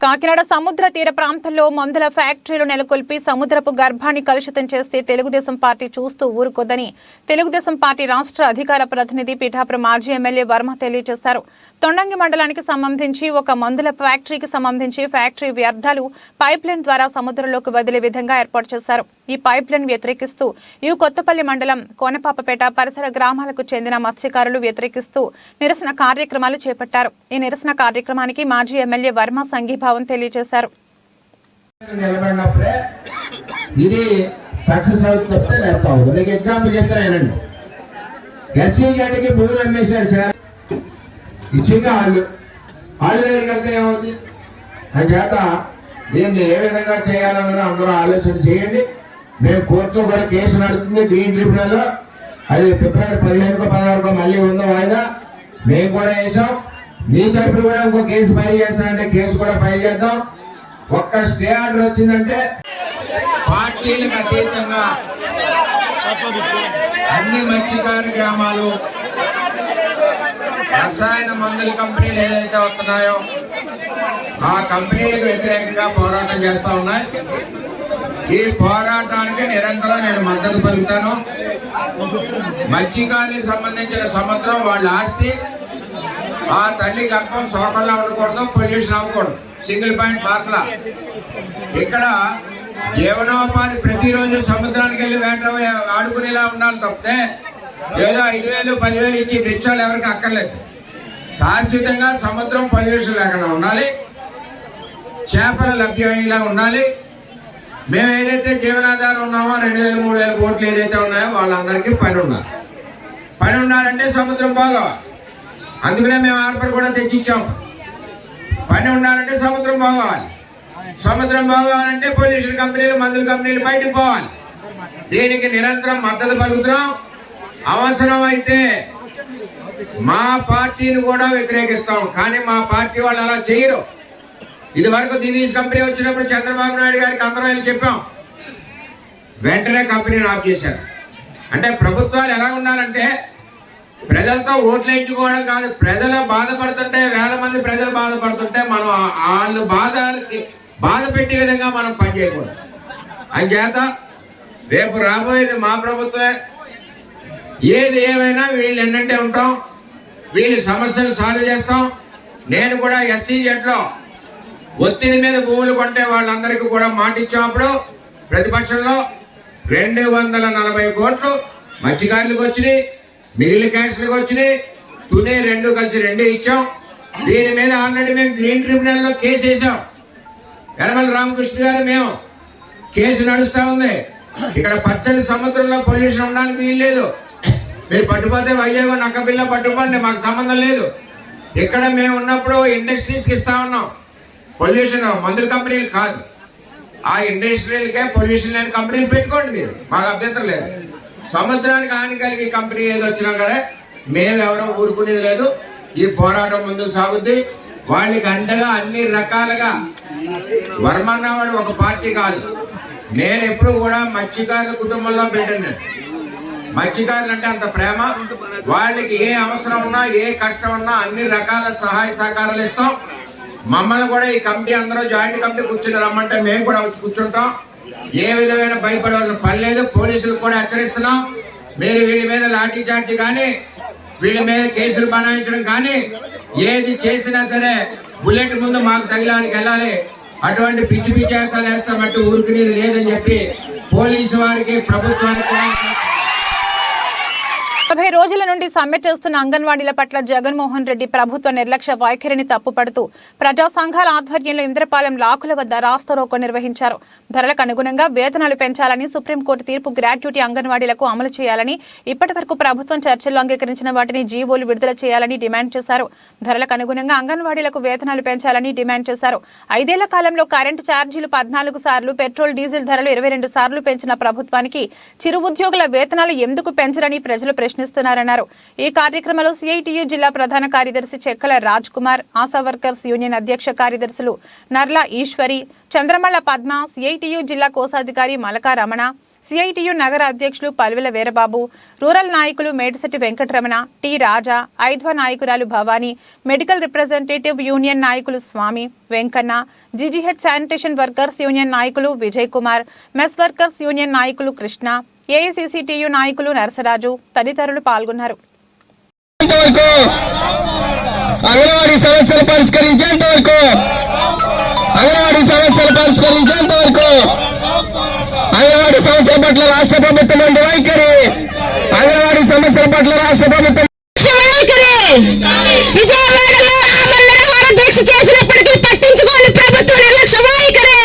కాకినాడ సముద్ర తీర ప్రాంతంలో మందుల ఫ్యాక్టరీలు నెలకొల్పి సముద్రపు గర్భాన్ని కలుషితం చేస్తే తెలుగుదేశం పార్టీ చూస్తూ ఊరుకోదని తెలుగుదేశం పార్టీ రాష్ట్ర అధికార ప్రతినిధి పిఠాపురం మాజీ ఎమ్మెల్యే వర్మ తెలియజేశారు. తొండంగి మండలానికి సంబంధించి ఒక మందుల ఫ్యాక్టరీకి సంబంధించి ఫ్యాక్టరీ వ్యర్థాలు పైప్లైన్ ద్వారా సముద్రంలోకి వదిలే విధంగా ఏర్పాటు చేశారు. ఈ పైప్లైన్ వ్యతిరేకిస్తూ ఈ కొత్తపల్లి మండలం కోనపాపపేట పరిసర గ్రామాలకు చెందిన మత్స్యకారులు వ్యతిరేకిస్తూ నిరసన కార్యక్రమాలు చేపట్టారు. ఈ నిరసన కార్యక్రమానికి మాజీ ఎమ్మెల్యే వర్మ సంఘీభావం తెలియజేశారు. ఇది సక్సెస్ అవుతుంటే లేకపోతే మీకు ఎగ్జాంపుల్ చెప్తానండి. ఎస్సీజెడ్కి భూములు అమ్మేశారు సార్, ఇచ్చింది వాళ్ళు దగ్గరికి వెళ్తే ఏమవుతుంది అని చేత దీన్ని ఏ విధంగా చేయాలన్నది అందరూ ఆలోచన చేయండి. మేము కోర్టులో కూడా కేసు నడుస్తుంది గ్రీన్ ట్రిబ్యునల్లో, అది ఫిబ్రవరి 15కో 16కో మళ్ళీ ఉందో వాయిదా. మేము కూడా వేసాం. మీ తరఫున కూడా ఇంకో కేసు ఫైల్ చేస్తానంటే కేసు కూడా ఫైల్ చేద్దాం. ఒక్క స్టే ఆర్డర్ వచ్చిందంటే పార్టీలకు అతీతంగా అన్ని మత్స్యకార గ్రామాలు రసాయన మందుల కంపెనీలు ఏదైతే వస్తున్నాయో ఆ కంపెనీలకు వ్యతిరేకంగా పోరాటం చేస్తా ఉన్నాయి. ఈ పోరాటానికి నిరంతరం నేను మద్దతు పలుకుతాను. మత్స్యకారులకు సంబంధించిన సముద్రం వాళ్ళ ఆస్తి. ఆ తల్లి గర్భం శోకంలో ఉండకూడదు, పొల్యూషన్ అవ్వకూడదు. Single point formula. ఇక్కడ జీవనోపాధి ప్రతిరోజు సముద్రానికి వెళ్ళి వేట ఆడుకునేలా ఉండాలి తప్పితే ఏదో 5,000 10,000 ఇచ్చి భిక్షాలు ఎవరికి అక్కర్లేదు. శాశ్వతంగా సముద్రం పొల్యూషన్ లేకుండా ఉండాలి, చేపల లభ్యమయ్యేలా ఉండాలి. మేము ఏదైతే జీవనాధారం ఉన్నామో 2,000 3,000 కోట్లు ఏదైతే ఉన్నాయో వాళ్ళందరికీ పని ఉండాలి. పని ఉండాలంటే సముద్రం బాగోవాలి. అందుకనే మేము ఆర్పర్ కూడా తెచ్చిచ్చాం. పని ఉండాలంటే సముద్రం బాగోవాలి. సముద్రం బాగోవాలంటే పొల్యూషన్ కంపెనీలు మందుల కంపెనీలు బయటకు పోవాలి. దీనికి నిరంతరం మద్దతు పలుకుతున్నాం. అవసరం అయితే మా పార్టీని కూడా వ్యతిరేకిస్తాం. కానీ మా పార్టీ వాళ్ళు అలా చేయరు. ఇది వరకు దివీస్ కంపెనీ వచ్చినప్పుడు చంద్రబాబు నాయుడు గారికి అందరం వెళ్ళి చెప్పాం. వెంటనే కంపెనీని ఆఫ్ చేశారు. అంటే ప్రభుత్వాలు ఎలా ఉండాలంటే ప్రజలతో ఓట్లు వేయించుకోవడం కాదు. ప్రజలు బాధపడుతుంటే, వేల మంది ప్రజలు బాధపడుతుంటే మనం వాళ్ళు బాధ పెట్టే విధంగా మనం పనిచేయకూడదు. అంచేత రేపు రాబోయేది మా ప్రభుత్వమే. ఏది ఏమైనా వీళ్ళు ఎన్నంటే ఉంటాం, వీళ్ళ సమస్యలు సాల్వ్ చేస్తాం. నేను కూడా SEZలో ఒత్తిడి మీద భూములు కొంటే వాళ్ళందరికీ కూడా మాట ఇచ్చామప్పుడు ప్రతిపక్షంలో 240 కోట్లు మత్స్యకారులకు వచ్చినాయి, మిగిలిన క్యాస్ట్లకు వచ్చినాయి. తునే 2 కలిసి 2 ఇచ్చాం. దీని మీద ఆల్రెడీ మేము గ్రీన్ ట్రిబ్యునల్లో కేసు వేసాం. యనమల రామకృష్ణ గారు మేము కేసు నడుస్తా ఉంది. ఇక్కడ పచ్చని సముద్రంలో పొల్యూషన్ ఉండడానికి వీల్లేదు. మీరు పట్టుపోతే వైజాగ్ నక్కపిల్ల పట్టుకోండి, మాకు సంబంధం లేదు. ఇక్కడ మేము ఉన్నప్పుడు ఇండస్ట్రీస్కి ఇస్తా ఉన్నాం. పొల్యూషన్ మందుల కంపెనీలు కాదు, ఆ ఇండస్ట్రియల్కే పొల్యూషన్ లేని కంపెనీలు పెట్టుకోండి మీరు, మాకు అభ్యంతరం లేదు. సముద్రానికి హాని కలిగే కంపెనీ ఏది వచ్చినా కూడా మేము ఎవరో ఊరుకునేది లేదు. ఈ పోరాటం ముందుకు సాగుద్ది. వాళ్ళకి అండగా అన్ని రకాలుగా వర్మన్నవాడు ఒక పార్టీ కాదు. నేను ఎప్పుడు కూడా మత్స్యకారుల కుటుంబంలో బిడ్డను. మత్స్యకారులు అంటే అంత ప్రేమ. వాళ్ళకి ఏ అవసరం ఉన్నా, ఏ కష్టం ఉన్నా అన్ని రకాల సహాయ సహకారాలు ఇస్తాం. మమ్మల్ని కూడా ఈ కమిటీ అందరూ జాయింట్ కమిటీ కూర్చుని రమ్మంటే మేము కూడా వచ్చి కూర్చుంటాం. ఏ విధమైన భయపడవలసిన పని లేదు. పోలీసులు కూడా హెచ్చరిస్తున్నాం. మీరు వీళ్ళ మీద లాఠీ చార్జీ కానీ వీళ్ళ మీద కేసులు బనాయించడం కానీ ఏది చేసినా సరే బుల్లెట్ ముందు మాకు తగిలానికి వెళ్ళాలి. అటువంటి పిచ్చి పిచ్చి వేసాలు వేస్తామంటే ఊరుకునేది లేదని చెప్పి పోలీసు వారికి ప్రభుత్వానికి 70 రోజుల నుండి సమ్మె చేస్తున్న అంగన్వాడీల పట్ల జగన్మోహన్ రెడ్డి ప్రభుత్వ నిర్లక్ష్య వైఖరిని తప్పుపడుతూ ప్రజా సంఘాల ఆధ్వర్యంలో ఇంద్రపాలెం లాకుల వద్ద రాస్తారోకో నిర్వహించారు. ధరలకు అనుగుణంగా వేతనాలు పెంచాలని, సుప్రీంకోర్టు తీర్పు గ్రాట్యుటీ అంగన్వాడీలకు అమలు చేయాలని, ఇప్పటి వరకు ప్రభుత్వం చర్చల్లో అంగీకరించిన వాటిని జీవోలు విడుదల చేయాలని డిమాండ్ చేశారు. ధరలకు అనుగుణంగా అంగన్వాడీలకు వేతనాలు పెంచాలని డిమాండ్ చేశారు. 5 ఏళ్ల కాలంలో కరెంటు ఛార్జీలు 14 సార్లు, పెట్రోల్ డీజిల్ ధరలు 22 సార్లు పెంచిన ప్రభుత్వానికి చిరు ఉద్యోగుల వేతనాలు ఎందుకు పెంచరని ప్రజలు ప్రశ్నిస్తున్నారన్నారు. ఈ కార్యక్రమంలో CITU జిల్లా ప్రధాన కార్యదర్శి చెక్కల రాజ్ కుమార్, ఆశా వర్కర్స్ యూనియన్ అధ్యక్ష కార్యదర్శులు నర్ల ఈశ్వరి, చంద్రమల్ల పద్మ, CITU జిల్లా కోశాధికారి మలకా రమణ, CITU నగర అధ్యక్షులు పల్వెల వీరబాబు, రూరల్ నాయకులు మేడిశెట్టి వెంకటరమణ, టి రాజా, ఐధ్వ నాయకురాలు భవానీ, మెడికల్ రిప్రజెంటేటివ్ యూనియన్ నాయకులు Swamy, Venkanna, GGH sanitation workers union నాయకులు Vijay Kumar, mess workers union నాయకులు కృష్ణ, AICCTU నాయకులు నరసరాజు తదితరులు పాల్గొన్నారు. అంగన్వాడీ సమస్యలు పరిష్కరించేంత వరకు, అంగన్వాడీ సమస్యలు పరిష్కరించేంత వరకు, అంగన్వాడీ సమస్యల పట్ల రాష్ట్ర ప్రభుత్వం వైఖరి, అంగన్వాడీ సమస్యల పట్ల రాష్ట్ర ప్రభుత్వం విజయవాడలో దీక్ష చేసినప్పటికీ పట్టించుకోని ప్రభుత్వ నిర్లక్ష్య వైఖరి.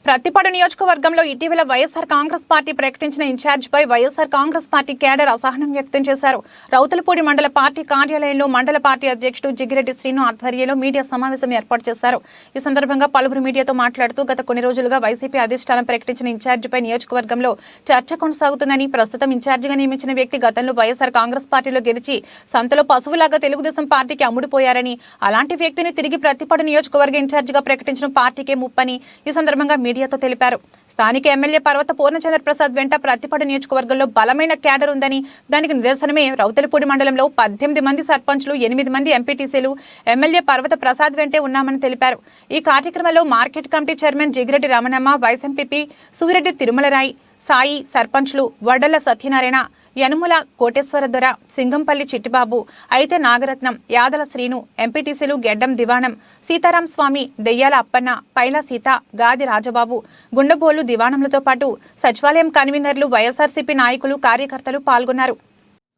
ప్రతిపాడు నియోజకవర్గంలో ఇటీవల వైఎస్ఆర్ కాంగ్రెస్ పార్టీ ప్రకటించిన ఇన్ఛార్జిపై వైఎస్ఆర్ కాంగ్రెస్ పార్టీ కేడర్ అసహనం వ్యక్తం చేశారు. రౌతులపూడి మండల పార్టీ కార్యాలయంలో మండల పార్టీ అధ్యక్షుడు జిగిరెడ్డి శ్రీను ఆధ్వర్యంలో మీడియా సమావేశం ఏర్పాటు చేశారు. ఈ సందర్భంగా పలువురు మీడియాతో మాట్లాడుతూ గత కొన్ని రోజులుగా వైసీపీ అధిష్టానం ప్రకటించిన ఇన్ఛార్జిపై నియోజకవర్గంలో చర్చ కొనసాగుతుందని, ప్రస్తుతం ఇన్ఛార్జిగా నియమించిన వ్యక్తి గతంలో వైఎస్ఆర్ కాంగ్రెస్ పార్టీలో గెలిచి సంతలో పశువులాగా తెలుగుదేశం పార్టీకి అమ్ముడుపోయారని, అలాంటి వ్యక్తిని తిరిగి ప్రతిపాడు నియోజకవర్గ ఇన్ఛార్జిగా ప్రకటించిన పార్టీకే ముప్పని ఈ సందర్భంగా మీడియాతో తెలిపారు. స్థానిక ఎమ్మెల్యే పర్వత పూర్ణచంద్ర ప్రసాద్ వెంట ప్రతిపాడు నియోజకవర్గంలో బలమైన క్యాడర్ ఉందని, దానికి నిదర్శనమే రౌతులపూడి మండలంలో 18 మంది సర్పంచ్లు, 8 మంది ఎంపీటీసీలు ఎమ్మెల్యే పర్వత ప్రసాద్ వెంటే ఉన్నామని తెలిపారు. ఈ కార్యక్రమంలో market committee chairman Jigireddy Ramanamma, vice MPP Suryareddy Tirumalarai, Sai సర్పంచ్లు వడ్డల సత్యనారాయణ, యనుముల కోటేశ్వరదొర, సింగంపల్లి చిట్టిబాబు, అయితే నాగరత్నం, యాదల శ్రీను, ఎంపీటీసీలు గెడ్డం దివాణం, సీతారాం స్వామి, దెయ్యాల అప్పన్న, పైల సీత, గాది రాజబాబు, గుండబోలు దివాణంలతో పాటు సచివాలయం కన్వీనర్లు, వైఎస్ఆర్సీపీ నాయకులు, కార్యకర్తలు పాల్గొన్నారు.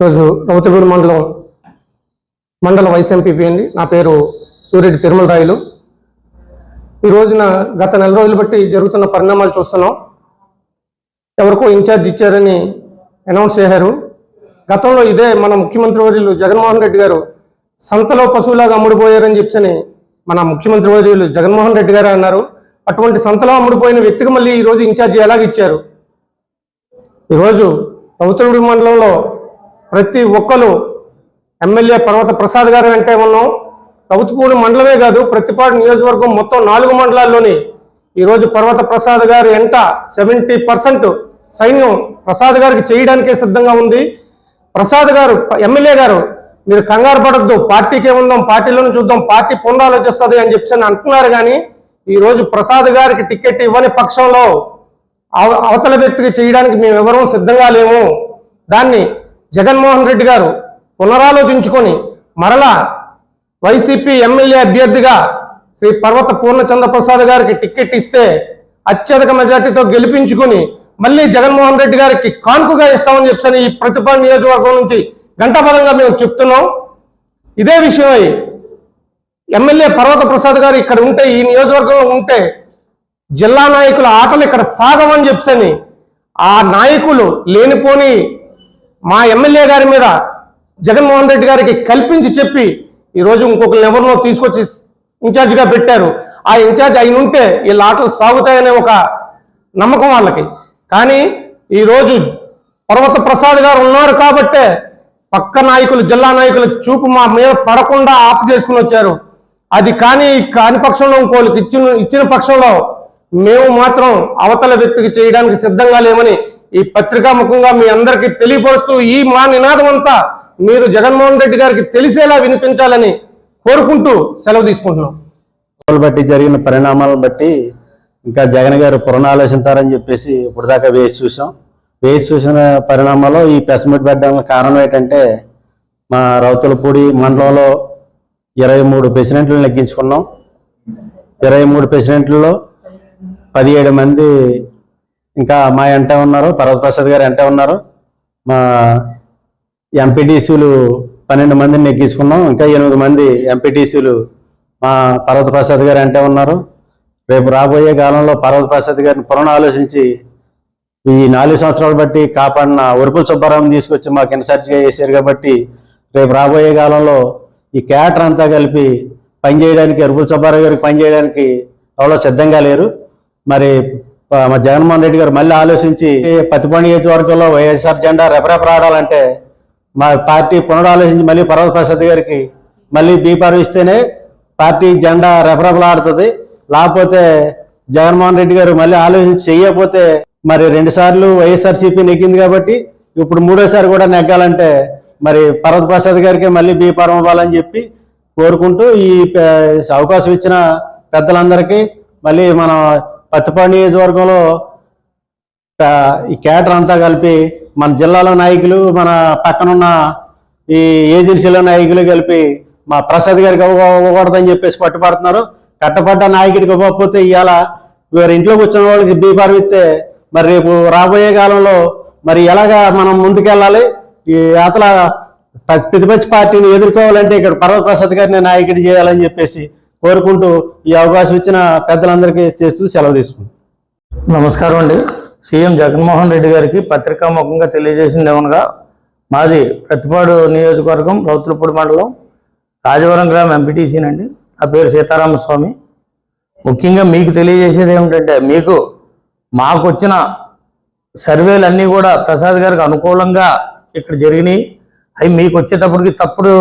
ఈరోజు రౌతులపూడి మండల వైస్ ఎంపీపీ అండి. నా పేరు సూర్యరెడ్డి తిరుమలరాయలు. ఈ రోజున గత నెల రోజులు బట్టి జరుగుతున్న పరిణామాలు చూస్తున్నాం. ఎవరికో ఇన్ఛార్జ్ ఇచ్చారని అనౌన్స్ చేశారు. గతంలో ఇదే మన ముఖ్యమంత్రి వర్యులు జగన్మోహన్ రెడ్డి గారు సంతలో పశువులాగా అమ్ముడుపోయారని చెప్పని మన ముఖ్యమంత్రి వర్యులు జగన్మోహన్ రెడ్డి గారు అన్నారు. అటువంటి సంతలో అమ్ముడుపోయిన వ్యక్తికి మళ్ళీ ఈరోజు ఇన్ఛార్జి ఎలాగిచ్చారు? ఈరోజు రౌతులపూడి మండలంలో ప్రతి ఒక్కరు ఎమ్మెల్యే పర్వత ప్రసాద్ గారు వెంటే ఉన్నాం. రౌతులపూడి మండలమే కాదు, ప్రతిపాడు నియోజకవర్గం మొత్తం 4 మండలాల్లోని ఈరోజు పర్వత ప్రసాద్ గారు వెంట 70% సైన్యం ప్రసాద్ గారికి చేయడానికే సిద్ధంగా ఉంది. ప్రసాద్ గారు ఎమ్మెల్యే గారు మీరు కంగారు పడద్దు, పార్టీకే ఉందాం, పార్టీలోనే చూద్దాం, పార్టీ పునరాలోచిస్తుంది అని చెప్పి అంటున్నారు. కానీ ఈరోజు ప్రసాద్ గారికి టికెట్ ఇవ్వని పక్షంలో అవతల వ్యక్తికి చేయడానికి మేము ఎవరూ సిద్ధంగా లేము. దాన్ని జగన్మోహన్ రెడ్డి గారు పునరాలోచించుకొని మరలా వైసీపీ ఎమ్మెల్యే అభ్యర్థిగా శ్రీ పర్వత పూర్ణచంద్ర ప్రసాద్ గారికి టికెట్ ఇస్తే అత్యధిక మెజార్టీతో గెలిపించుకుని మళ్ళీ జగన్మోహన్ రెడ్డి గారికి కానుకగా ఇస్తామని చెప్పని ఈ ప్రతిపాడు నియోజకవర్గం నుంచి గంటాపదంగా మేము చెప్తున్నాం. ఇదే విషయమై ఎమ్మెల్యే పర్వత ప్రసాద్ గారు ఇక్కడ ఉంటే, ఈ నియోజకవర్గంలో ఉంటే జిల్లా నాయకుల ఆటలు ఇక్కడ సాగమని చెప్పని ఆ నాయకులు లేనిపోని మా ఎమ్మెల్యే గారి మీద జగన్మోహన్ రెడ్డి గారికి కల్పించి చెప్పి ఈరోజు ఇంకొకరిని ఎవరినో తీసుకొచ్చి ఇన్ఛార్జిగా పెట్టారు. ఆ ఇన్ఛార్జ్ అయిన ఉంటే వీళ్ళ ఆటలు సాగుతాయనే ఒక నమ్మకం వాళ్ళకి. కానీ ఈరోజు పర్వత ప్రసాద్ గారు ఉన్నారు కాబట్టే పక్క నాయకులు, జిల్లా నాయకుల చూపు మా మీద పడకుండా ఆపు చేసుకుని వచ్చారు. అది కాని పక్షంలో ఇంకోళ్ళకి ఇచ్చిన పక్షంలో మేము మాత్రం అవతల వ్యక్తికి చేయడానికి సిద్ధంగా లేమని ఈ పత్రికాముఖంగా మీ అందరికీ తెలియపరుస్తూ ఈ మా నినాదం అంతా మీరు జగన్మోహన్ రెడ్డి గారికి తెలిసేలా వినిపించాలని కోరుకుంటూ సెలవు తీసుకుంటున్నాం. బట్టి జరిగిన పరిణామాలను బట్టి ఇంకా జగన్ గారు పునరాలోచిస్తారని చెప్పేసి ఇప్పుడు దాకా వేచి చూసిన పరిణామాల్లో ఈ ప్రెస్ మీట్ పెట్టడానికి కారణం ఏంటంటే, మా రౌతులపూడి మండలంలో 23 ప్రెసిడెంట్లను లెక్కించుకున్నాం. 23 ప్రెసిడెంట్లలో 17 మంది ఇంకా మా ఎంటే ఉన్నారు, పర్వత ప్రసాద్ గారు ఎంటే ఉన్నారు. మా ఎంపీటీసీలు 12 మందిని ఎక్కించుకున్నాం. ఇంకా 8 మంది ఎంపీటీసీలు మా పర్వత ప్రసాద్ గారు అంటే ఉన్నారు. రేపు రాబోయే కాలంలో పర్వత ప్రసాద్ గారిని పునరాలోచించి ఈ 4 సంవత్సరాలు బట్టి కాపాడిన ఉరుపుల సుబ్బారావుని తీసుకొచ్చి మాకు ఇన్ఛార్జిగా చేశారు. కాబట్టి రేపు రాబోయే కాలంలో ఈ క్యాటర్ అంతా కలిపి పనిచేయడానికి, ఉరుపుల సుబ్బారావు గారికి పనిచేయడానికి ఎవరో సిద్ధంగా లేరు. మరి మా జగన్మోహన్ రెడ్డి గారు మళ్ళీ ఆలోచించి ప్రతిపాడు నియోజకవర్గంలో వైఎస్ఆర్ జెండా రెపరెపలాడాలంటే మా పార్టీ పునరాలోచించి మళ్ళీ పర్వత ప్రసాద్ గారికి మళ్ళీ బీపారు ఇస్తేనే పార్టీ జెండా రెపరెపలాడుతుంది. లేకపోతే జగన్మోహన్ రెడ్డి గారు మళ్ళీ ఆలోచించి చెయ్యకపోతే మరి 2 సార్లు వైఎస్ఆర్సీపీ నెగ్గింది కాబట్టి ఇప్పుడు 3వసారి కూడా నెగ్గాలంటే మరి పర్వత ప్రసాద్ గారికి మళ్ళీ బీపారం ఇవ్వాలని చెప్పి కోరుకుంటూ ఈ అవకాశం ఇచ్చిన పెద్దలందరికీ మళ్ళీ మన ప్రతిపాడు నియోజకవర్గంలో ఈ కేటర్ అంతా కలిపి మన జిల్లాలో నాయకులు, మన పక్కనున్న ఈ ఏజెన్సీలో నాయకులు కలిపి మా ప్రసాద్ గారికి ఇవ్వకూడదని చెప్పేసి పట్టుపడుతున్నారు. కట్టపడ్డ నాయకుడికి ఇవ్వకపోతే ఇవాళ వేరే ఇంట్లో కూర్చున్న వాళ్ళకి బీపారం ఇస్తే మరి రేపు రాబోయే కాలంలో మరి ఎలాగా మనం ముందుకెళ్ళాలి? ఈ అతల ప్రతిపక్ష పార్టీని ఎదుర్కోవాలంటే ఇక్కడ పర్వత ప్రసాద్ గారిని నాయకుడి చేయాలని చెప్పేసి కోరుకుంటూ ఈ అవకాశం ఇచ్చిన పెద్దలందరికీ తెస్తూ సెలవు తీసుకుంటాం. నమస్కారం అండి. సీఎం జగన్మోహన్ రెడ్డి గారికి పత్రికాముఖంగా తెలియజేసింది ఏమనగా, మాది ప్రతిపాడు నియోజకవర్గం రౌతులపూడి మండలం రాజవరం గ్రామం ఎంపీటీసీనండి. నా పేరు సీతారామస్వామి. ముఖ్యంగా మీకు తెలియజేసేది ఏమిటంటే, మాకు వచ్చిన సర్వేలన్నీ కూడా ప్రసాద్ గారికి అనుకూలంగా ఇక్కడ జరిగినాయి. అవి మీకు వచ్చేటప్పటికి తప్పుడు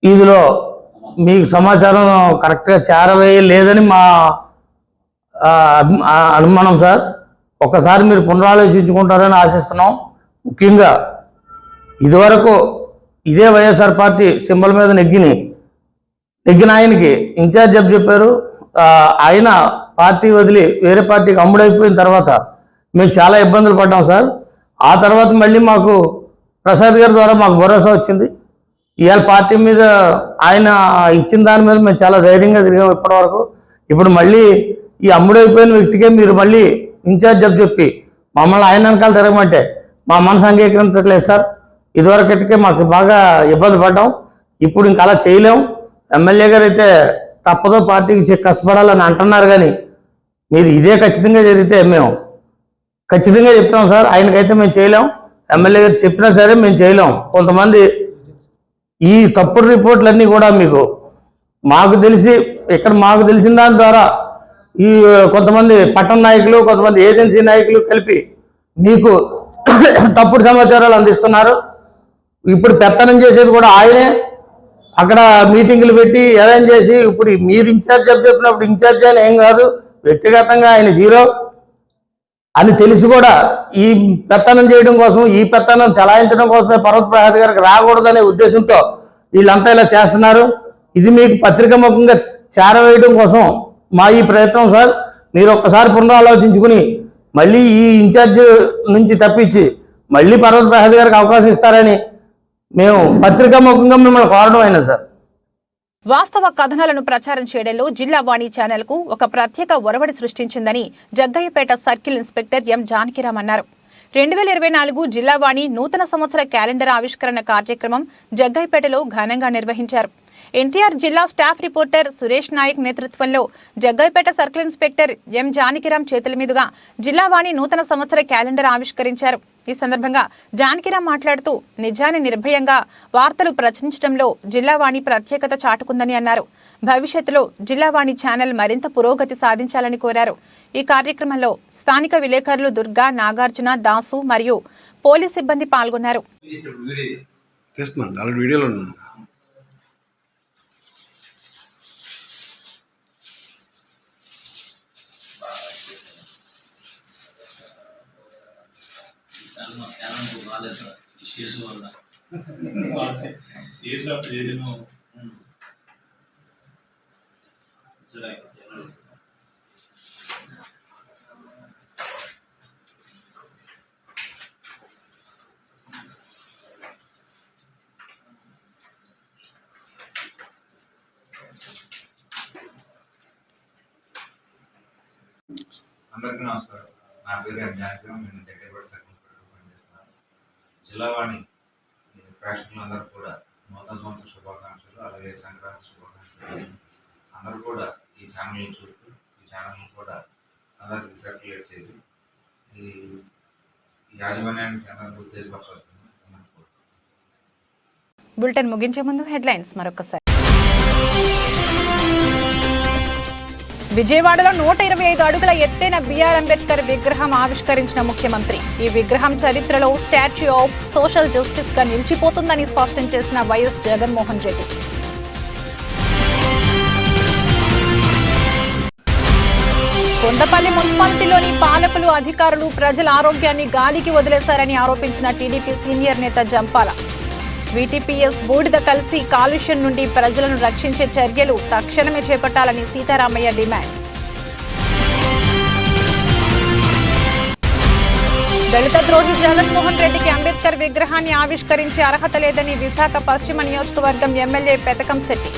ఇదిలో మీకు సమాచారం కరెక్ట్గా చేరవేయలేదని మా అనుమానం సార్. ఒక్కసారి మీరు పునరాలోచించుకుంటారని ఆశిస్తున్నాం. ముఖ్యంగా ఇదివరకు ఇదే వైఎస్ఆర్ పార్టీ సింబల్ మీద నెగ్గిన ఆయనకి ఇన్ఛార్జ్ చెప్పారు. ఆయన పార్టీ వదిలి వేరే పార్టీకి అమ్ముడైపోయిన తర్వాత మేము చాలా ఇబ్బందులు పడ్డాం సార్. ఆ తర్వాత మళ్ళీ మాకు ప్రసాద్ గారి ద్వారా మాకు భరోసా వచ్చింది. ఇవాళ పార్టీ మీద ఆయన ఇచ్చిన దాని మీద మేము చాలా ధైర్యంగా తిరిగాం ఇప్పటివరకు. ఇప్పుడు మళ్ళీ ఈ అమ్ముడైపోయిన వ్యక్తికే మీరు మళ్ళీ ఇన్ఛార్జ్ చెప్పి మమ్మల్ని ఆయన వెనకాల తిరగమంటే మా మనసు అంగీకరించట్లేదు సార్. ఇదివరకటికే మాకు బాగా ఇబ్బంది పడ్డాం. ఇప్పుడు ఇంకా అలా చేయలేం. ఎమ్మెల్యే గారు అయితే తప్పదో పార్టీకి కష్టపడాలని అంటున్నారు, కానీ మీరు ఇదే ఖచ్చితంగా జరిగితే మేము ఖచ్చితంగా చెప్తాం సార్. ఆయనకైతే మేము చేయలేం. ఎమ్మెల్యే గారు చెప్పినా సరే మేము చేయలేం. కొంతమంది ఈ తప్పుడు రిపోర్ట్లన్నీ కూడా మాకు తెలిసిన దాని ద్వారా ఈ కొంతమంది పట్టణ నాయకులు, కొంతమంది ఏజెన్సీ నాయకులు కలిపి మీకు తప్పుడు సమాచారాలు అందిస్తున్నారు. ఇప్పుడు పెత్తనం చేసేది కూడా ఆయనే. అక్కడ మీటింగులు పెట్టి అరేంజ్ చేసి ఇప్పుడు మీరు ఇన్ఛార్జ్ చెప్పినప్పుడు ఇన్ఛార్జ్ అని ఏం కాదు, వ్యక్తిగతంగా ఆయన జీరో అని తెలిసి కూడా ఈ పెత్తనం చేయడం కోసం, ఈ పెత్తనం చలాయించడం కోసమే పర్వత ప్రసాద్ గారికి రాకూడదనే ఉద్దేశంతో వీళ్ళంతా ఇలా చేస్తున్నారు. ఇది మీకు పత్రికాముఖంగా చేరవేయడం కోసం మా ఈ ప్రయత్నం సార్. మీరు ఒక్కసారి పునరాలోచించుకుని మళ్ళీ ఈ ఇన్ఛార్జ్ నుంచి తప్పించి మళ్ళీ పర్వత ప్రసాద్ గారికి అవకాశం ఇస్తారని మేము పత్రికాముఖంగా మిమ్మల్ని కోరడం అయినా సార్. వాస్తవ కథనాలను ప్రచారం చేయడంలో జిల్లా వాణి ఛానల్ కు ఒక ప్రత్యేక ఒరవడి సృష్టించిందని Jaggayyapeta circle inspector M Janakiram అన్నారు. 2024 జిల్లా వాణి నూతన సంవత్సర క్యాలెండర్ ఆవిష్కరణ కార్యక్రమం జగ్గయ్యపేటలో ఘనంగా నిర్వహించారు. ఎన్టీఆర్ జిల్లా స్టాఫ్ రిపోర్టర్ సురేష్ నాయక్ నేతృత్వంలో Jaggayyapeta circle inspector M Janakiram చేతుల మీదుగా జిల్లా వాణి నూతన సంవత్సర క్యాలెండర్ ఆవిష్కరించారు. ఈ సందర్భంగా జానకిరామ్ మాట్లాడుతూ నిజాన్ని నిర్భయంగా వార్తలు ప్రచురించడంలో జిల్లావాణి ప్రత్యేకత చాటుకుందని అన్నారు. భవిష్యత్తులో జిల్లావాణి ఛానల్ మరింత పురోగతి సాధించాలని కోరారు. ఈ కార్యక్రమంలో స్థానిక విలేకరులు దుర్గా, నాగార్జున, దాసు మరియు పోలీస్ సిబ్బంది పాల్గొన్నారు. అందరికీ నమస్కారం. నా పేరు ఎం జానకిరామ్. నేను జగ్గయ్యపేట సర్కిల్ ఇన్స్పెక్టర్ పనిచేస్తున్నాను. జిల్లావాణి ప్రేక్షకులందరూ కూడా నూతన సంవత్సర శుభాకాంక్షలు, అలాగే సంక్రాంతి శుభాకాంక్షలు. అందరూ కూడా ఈ ఛానల్ని చూస్తూ ఈ ఛానల్ని కూడా అందరికి సర్క్యులేట్ చేసి ఈ యాజమాన్యానికి అందరూ తెలియపరచాల్సింది. బులెటిన్ ముగించే ముందు హెడ్లైన్స్ మరొకసారి. విజయవాడలో 125 అడుగుల ఎత్తైన బిఆర్ అంబేద్కర్ విగ్రహం ఆవిష్కరించిన ముఖ్యమంత్రి. ఈ విగ్రహం చరిత్రలో స్టాచ్యూ ఆఫ్ సోషల్ జస్టిస్ గా నిలిచిపోతుందని స్పష్టం చేసిన వైఎస్ జగన్మోహన్ రెడ్డి. కొండపల్లి మున్సిపాలిటీలోని పాలకులు, అధికారులు ప్రజల ఆరోగ్యాన్ని గాలికి వదిలేశారని ఆరోపించిన టీడీపీ సీనియర్ నేత జంపాల. వీటీపీఎస్ బూడిద కలిసి కాలుష్యం నుండి ప్రజలను రక్షించే చర్యలు తక్షణమే చేపట్టాలని సీతారామయ్య డిమాండ్. దళిత ద్రోహి జగన్మోహన్ రెడ్డికి అంబేద్కర్ విగ్రహాన్ని ఆవిష్కరించే అర్హత లేదని విశాఖ పశ్చిమ నియోజకవర్గం ఎమ్మెల్యే పెతకంశెట్టి.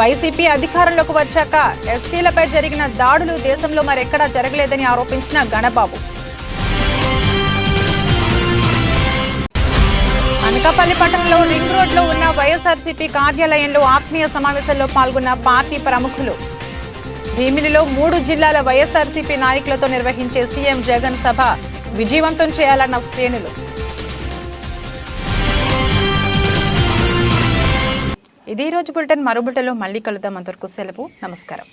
వైసీపీ అధికారంలోకి వచ్చాక ఎస్సీలపై జరిగిన దాడులు దేశంలో మరెక్కడా జరగలేదని ఆరోపించిన గణబాబు. అనకాపల్లి పట్టణంలో రింగ్ రోడ్లో ఉన్న వైఎస్ఆర్సీపీ కార్యాలయంలో ఆత్మీయ సమావేశంలో పాల్గొన్న పార్టీ ప్రముఖులు. భీమిలిలో 3 జిల్లాల వైఎస్ఆర్సీపీ నాయకులతో నిర్వహించే సీఎం జగన్ సభ విజయవంతం చేయాలన్న శ్రేణులు. ఇది ఈ రోజు బులెటిన్. మరో బులెటిన్లో మళ్ళీ కలుద్దాం. అంతవరకు సెలవు. నమస్కారం.